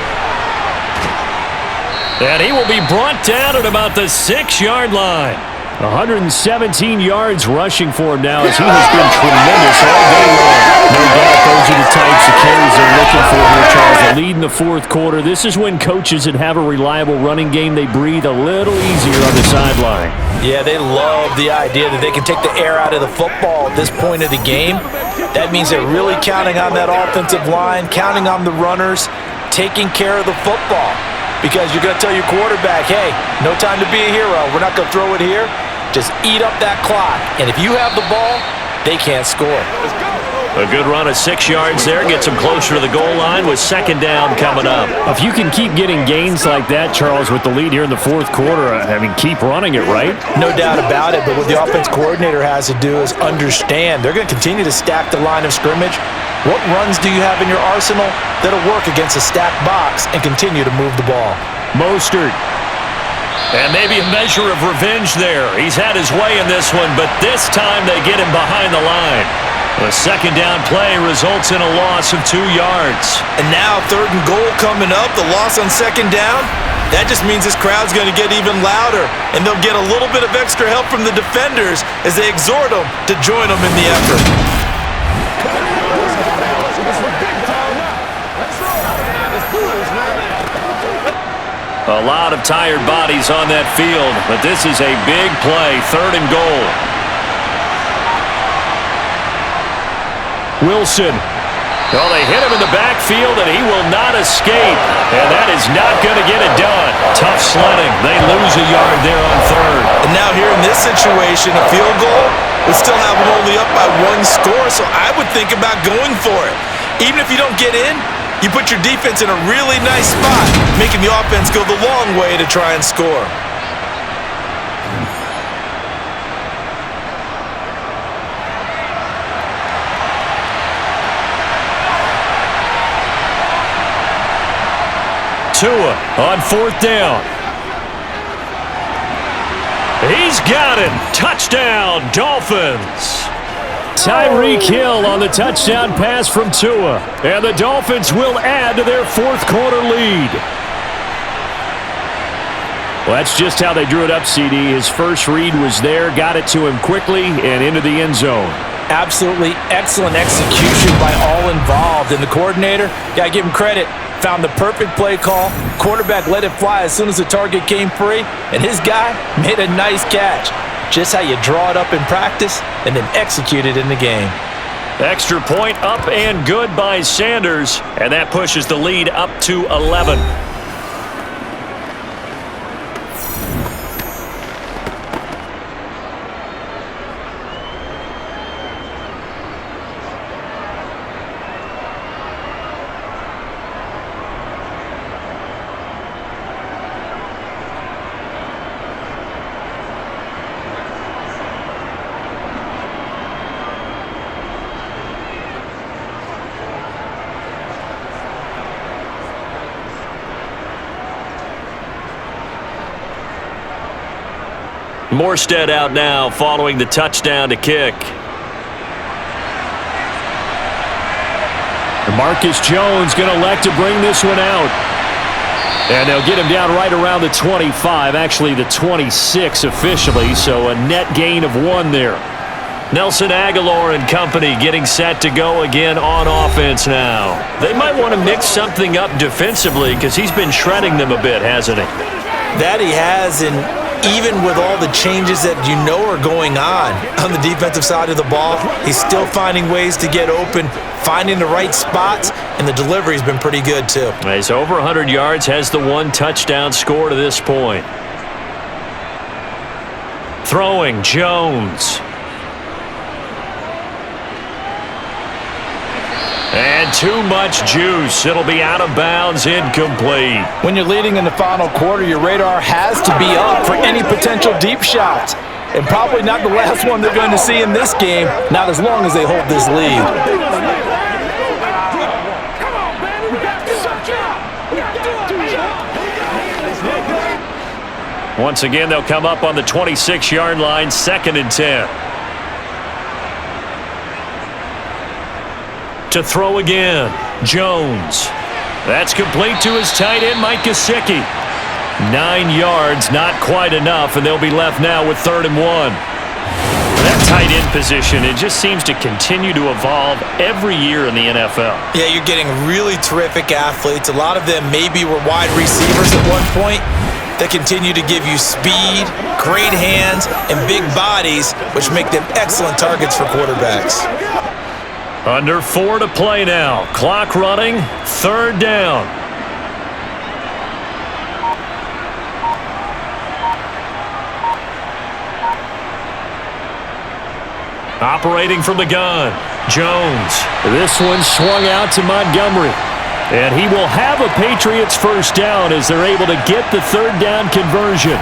And he will be brought down at about the 6-yard line. 117 yards rushing for him now as he has been tremendous all day long. No doubt those are the types of carries they're looking for here, Charles. The lead in the fourth quarter. This is when coaches that have a reliable running game, they breathe a little easier on the sideline. Yeah, they love the idea that they can take the air out of the football at this point of the game. That means they're really counting on that offensive line, counting on the runners, taking care of the football. Because you're going to tell your quarterback, hey, no time to be a hero. We're not going to throw it here. Just eat up that clock. And if you have the ball, they can't score. A good run of 6 yards there gets them closer to the goal line with 2nd down coming up. If you can keep getting gains like that, Charles, with the lead here in the fourth quarter, I mean, keep running it, right? No doubt about it, but what the offense coordinator has to do is understand they're going to continue to stack the line of scrimmage. What runs do you have in your arsenal that'll work against a stacked box and continue to move the ball? Mostert. And maybe a measure of revenge there. He's had his way in this one, but this time they get him behind the line. The 2nd down play results in a loss of 2 yards. And now 3rd and goal coming up, the loss on 2nd down. That just means this crowd's going to get even louder, and they'll get a little bit of extra help from the defenders as they exhort them to join them in the effort. A lot of tired bodies on that field, but this is a big play, 3rd and goal. Wilson. Well, they hit him in the backfield, and he will not escape. And that is not going to get it done. Tough sledding. They lose a yard there on 3rd. And now here in this situation, a field goal would still have them only up by 1 score, so I would think about going for it. Even if you don't get in, you put your defense in a really nice spot, making the offense go the long way to try and score. Tua on 4th down. He's got him. Touchdown, Dolphins. Tyreek Hill on the touchdown pass from Tua. And the Dolphins will add to their fourth quarter lead. Well, that's just how they drew it up, CD. His first read was there, got it to him quickly, and into the end zone. Absolutely excellent execution by all involved. And the coordinator, got to give him credit, found the perfect play call. Quarterback let it fly as soon as the target came free, and his guy made a nice catch. Just how you draw it up in practice and then execute it in the game. Extra point up and good by Sanders, and that pushes the lead up to 11. Morstead out now following the touchdown to kick. Marcus Jones going to elect to bring this one out. And they'll get him down right around the 25, actually the 26 officially, so a net gain of 1 there. Nelson Aguilar and company getting set to go again on offense now. They might want to mix something up defensively because he's been shredding them a bit, hasn't he? That he has, and even with all the changes that you know are going on the defensive side of the ball, he's still finding ways to get open, finding the right spots, and the delivery's been pretty good too. He's over 100 yards, has the 1 touchdown score to this point. Throwing, Jones. And too much juice. It'll be out of bounds, incomplete. When you're leading in the final quarter, your radar has to be up for any potential deep shots. And probably not the last one they're going to see in this game, not as long as they hold this lead. Once again, they'll come up on the 26-yard line, 2nd and 10. To throw again, Jones. That's complete to his tight end, Mike Gesicki. 9 yards, not quite enough, and they'll be left now with 3rd and 1. That tight end position, it just seems to continue to evolve every year in the NFL. Yeah, you're getting really terrific athletes. A lot of them maybe were wide receivers at one point. They continue to give you speed, great hands, and big bodies, which make them excellent targets for quarterbacks. Under 4 to play now. Clock running, 3rd down. Operating from the gun, Jones. This one swung out to Montgomery. And he will have a Patriots first down as they're able to get the 3rd down conversion.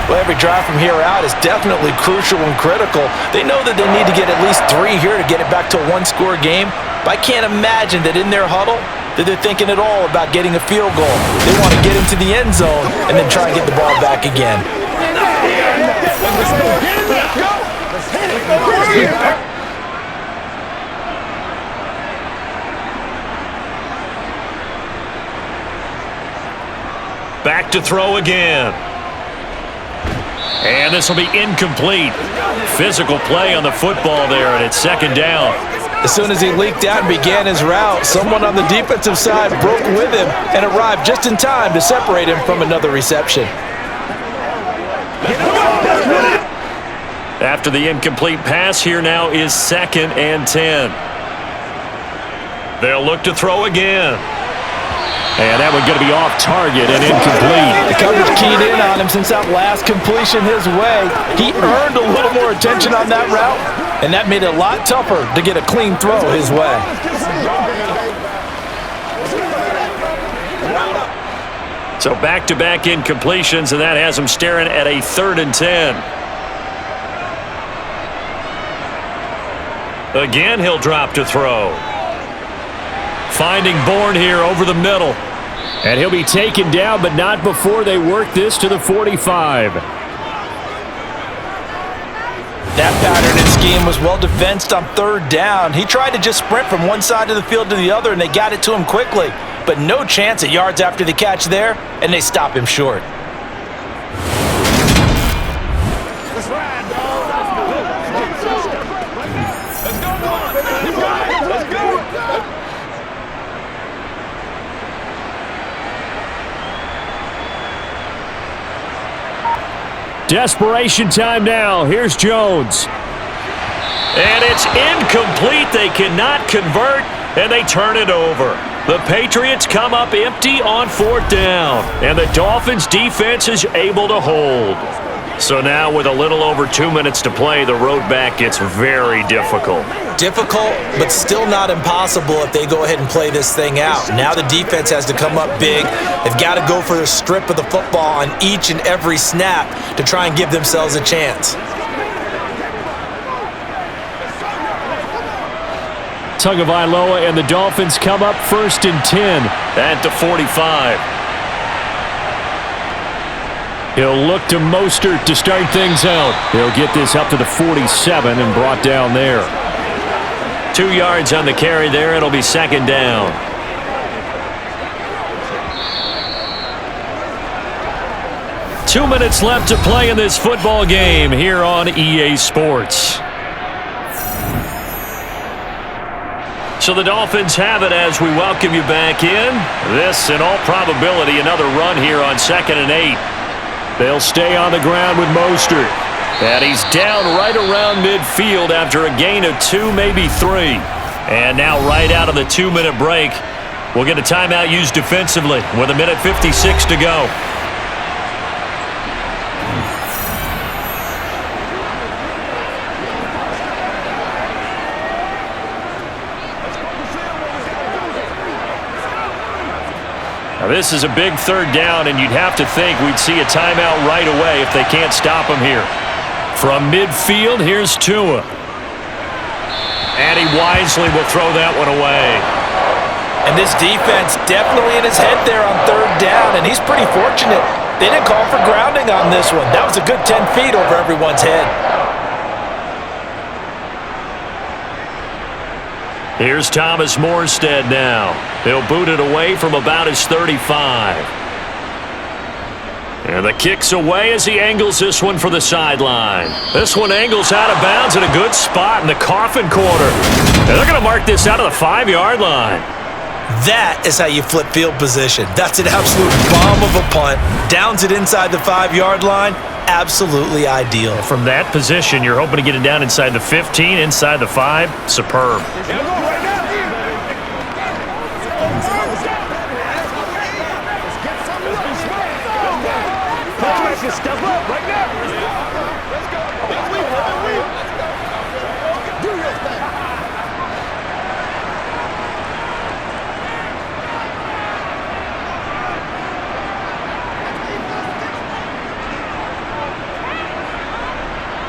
Well, every drive from here out is definitely crucial and critical. They know that they need to get at least 3 here to get it back to a 1-score game. But I can't imagine that in their huddle that they're thinking at all about getting a field goal. They want to get into the end zone and then try and get the ball back again. Back to throw again. And this will be incomplete. Physical play on the football there, and it's 2nd down. As soon as he leaked out and began his route, someone on the defensive side broke with him and arrived just in time to separate him from another reception. After the incomplete pass, here now is 2nd and 10. They'll look to throw again. And that one going to be off target and incomplete. The coverage keyed in on him since that last completion his way. He earned a little more attention on that route, and that made it a lot tougher to get a clean throw his way. So back-to-back incompletions, and that has him staring at a 3rd and 10. Again, he'll drop to throw. Finding Bourne here over the middle. And he'll be taken down, but not before they work this to the 45. That pattern and scheme was well defensed on 3rd down. He tried to just sprint from one side of the field to the other, and they got it to him quickly. But no chance at yards after the catch there, and they stop him short. Desperation time now. Here's Jones. And it's incomplete. They cannot convert, and they turn it over. The Patriots come up empty on 4th down, and the Dolphins defense is able to hold. So now with a little over 2 minutes to play, the road back gets very difficult. Difficult, but still not impossible if they go ahead and play this thing out. Now the defense has to come up big. They've got to go for the strip of the football on each and every snap to try and give themselves a chance. Tagovailoa and the Dolphins come up 1st and 10. At the 45. He'll look to Mostert to start things out. He'll get this up to the 47 and brought down there. 2 yards on the carry there. It'll be 2nd down. Two minutes left to play in this football game here on EA Sports. So the Dolphins have it as we welcome you back in. This, in all probability, another run here on 2nd and 8. They'll stay on the ground with Mostert. And he's down right around midfield after a gain of 2, maybe 3. And now right out of the 2-minute break, we'll get a timeout used defensively with 1:56 to go. Now this is a big 3rd down, and you'd have to think we'd see a timeout right away if they can't stop him here. From midfield, here's Tua. And he wisely will throw that one away. And this defense definitely in his head there on 3rd down, and he's pretty fortunate. They didn't call for grounding on this one. That was a good 10 feet over everyone's head. Here's Thomas Morstead now. He'll boot it away from about his 35. And the kick's away as he angles this one for the sideline. This one angles out of bounds in a good spot in the coffin corner. And they're going to mark this out of the 5-yard line. That is how you flip field position. That's an absolute bomb of a punt. Downs it inside the 5-yard line. Absolutely ideal. From that position, you're hoping to get it down inside the 15, inside the 5. Superb. Step up right now. Let's go. Do your thing.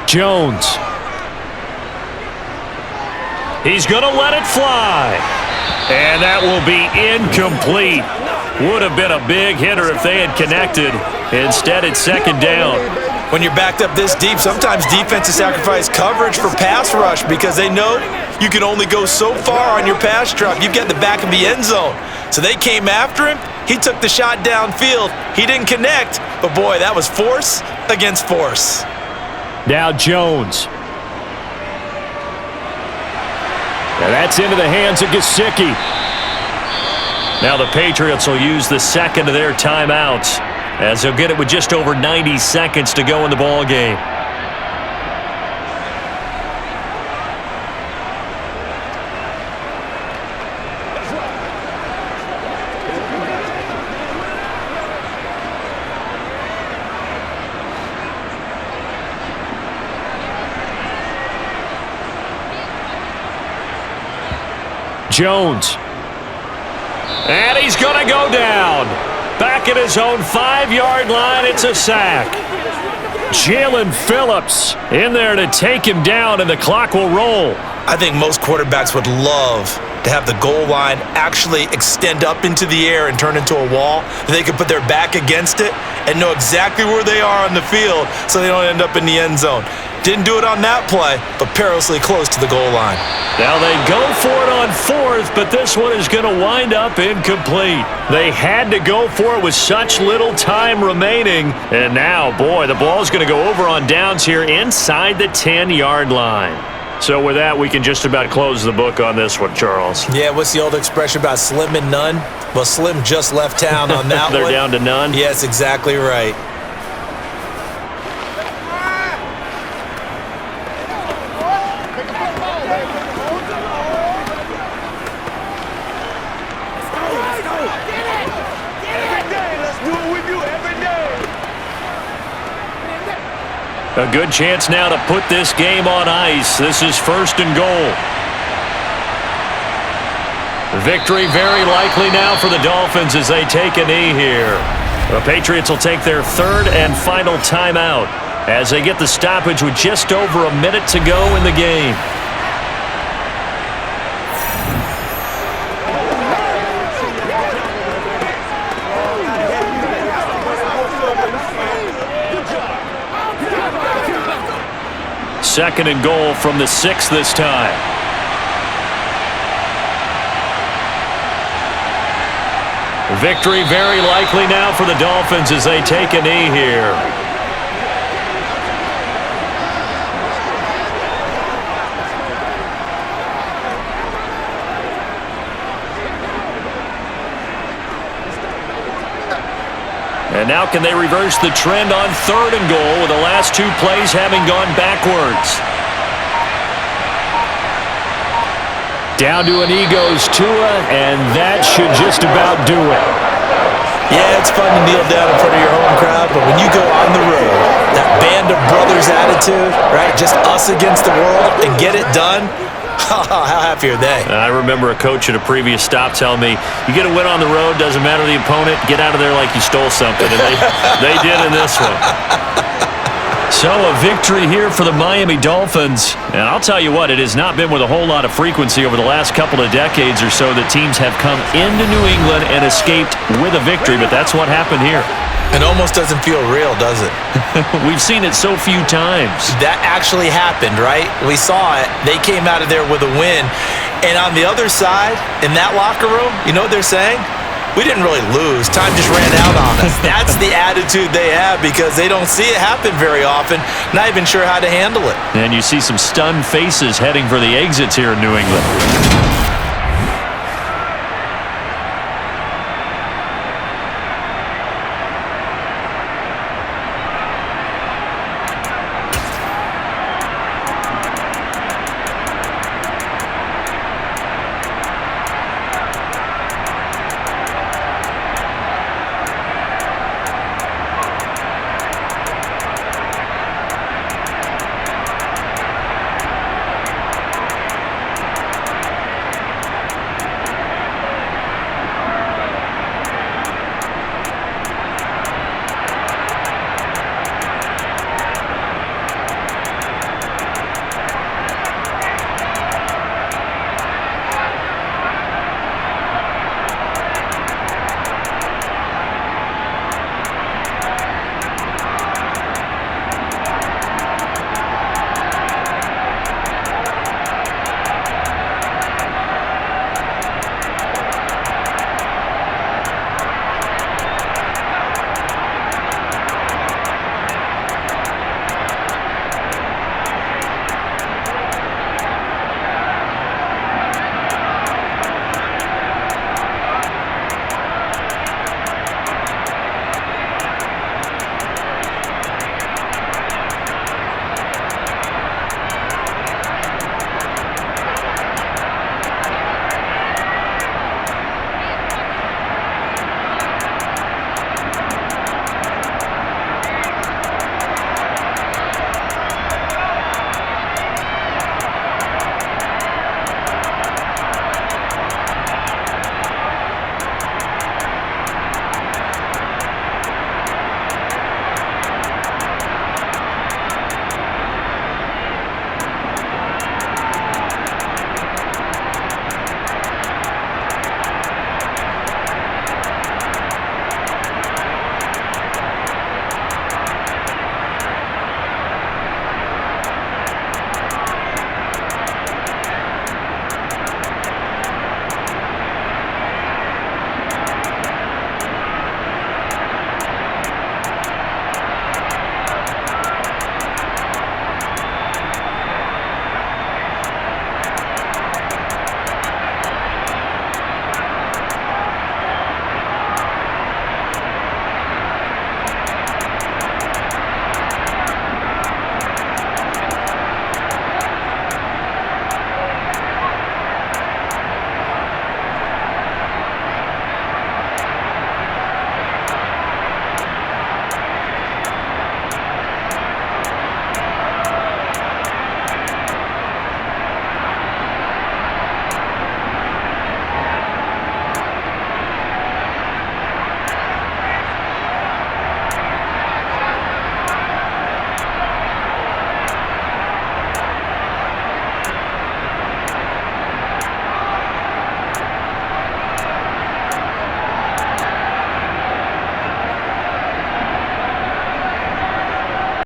Jones. He's going to let it fly. And that will be incomplete. Would have been a big hitter if they had connected. Instead, it's 2nd down. When you're backed up this deep, sometimes defenses sacrifice coverage for pass rush because they know you can only go so far on your pass drop. You've got the back of the end zone. So they came after him. He took the shot downfield. He didn't connect, but boy, that was force against force. Now Jones. Now that's into the hands of Gesicki. Now the Patriots will use the 2nd of their timeouts as they'll get it with just over 90 seconds to go in the ball game. Jones. And he's going to go down. Back at his own 5-yard line, it's a sack. Jalen Phillips in there to take him down, and the clock will roll. I think most quarterbacks would love to have the goal line actually extend up into the air and turn into a wall. They could put their back against it and know exactly where they are on the field so they don't end up in the end zone. Didn't do it on that play, but perilously close to the goal line. Now they go for it on 4th, but this one is going to wind up incomplete. They had to go for it with such little time remaining. And now, boy, the ball's going to go over on downs here inside the 10-yard line. So with that, we can just about close the book on this one, Charles. Yeah, what's the old expression about slim and none? Well, Slim just left town on that They're one. down to none? Yes, exactly right. A good chance now to put this game on ice. This is 1st and goal. Victory very likely now for the Dolphins as they take a knee here. The Patriots will take their 3rd and final timeout as they get the stoppage with just over a minute to go in the game. Second and goal from the 6 this time. Victory very likely now for the Dolphins as they take a knee here. And now can they reverse the trend on 3rd and goal with the last 2 plays having gone backwards? Down to an goes Tua, and that should just about do it. Yeah, it's fun to kneel down in front of your home crowd, but when you go on the road, that band of brothers attitude, right? Just us against the world and get it done. How happy are they? I remember a coach at a previous stop telling me, you get a win on the road, doesn't matter the opponent, get out of there like you stole something. And they did in this one. So a victory here for the Miami Dolphins. And I'll tell you what, it has not been with a whole lot of frequency over the last couple of decades or so that teams have come into New England and escaped with a victory, but that's what happened here. It almost doesn't feel real, does it? We've seen it so few times. That actually happened, right? We saw it. They came out of there with a win. And on the other side, in that locker room, you know what they're saying? We didn't really lose. Time just ran out on us. That's the attitude they have because they don't see it happen very often, not even sure how to handle it. And you see some stunned faces heading for the exits here in New England.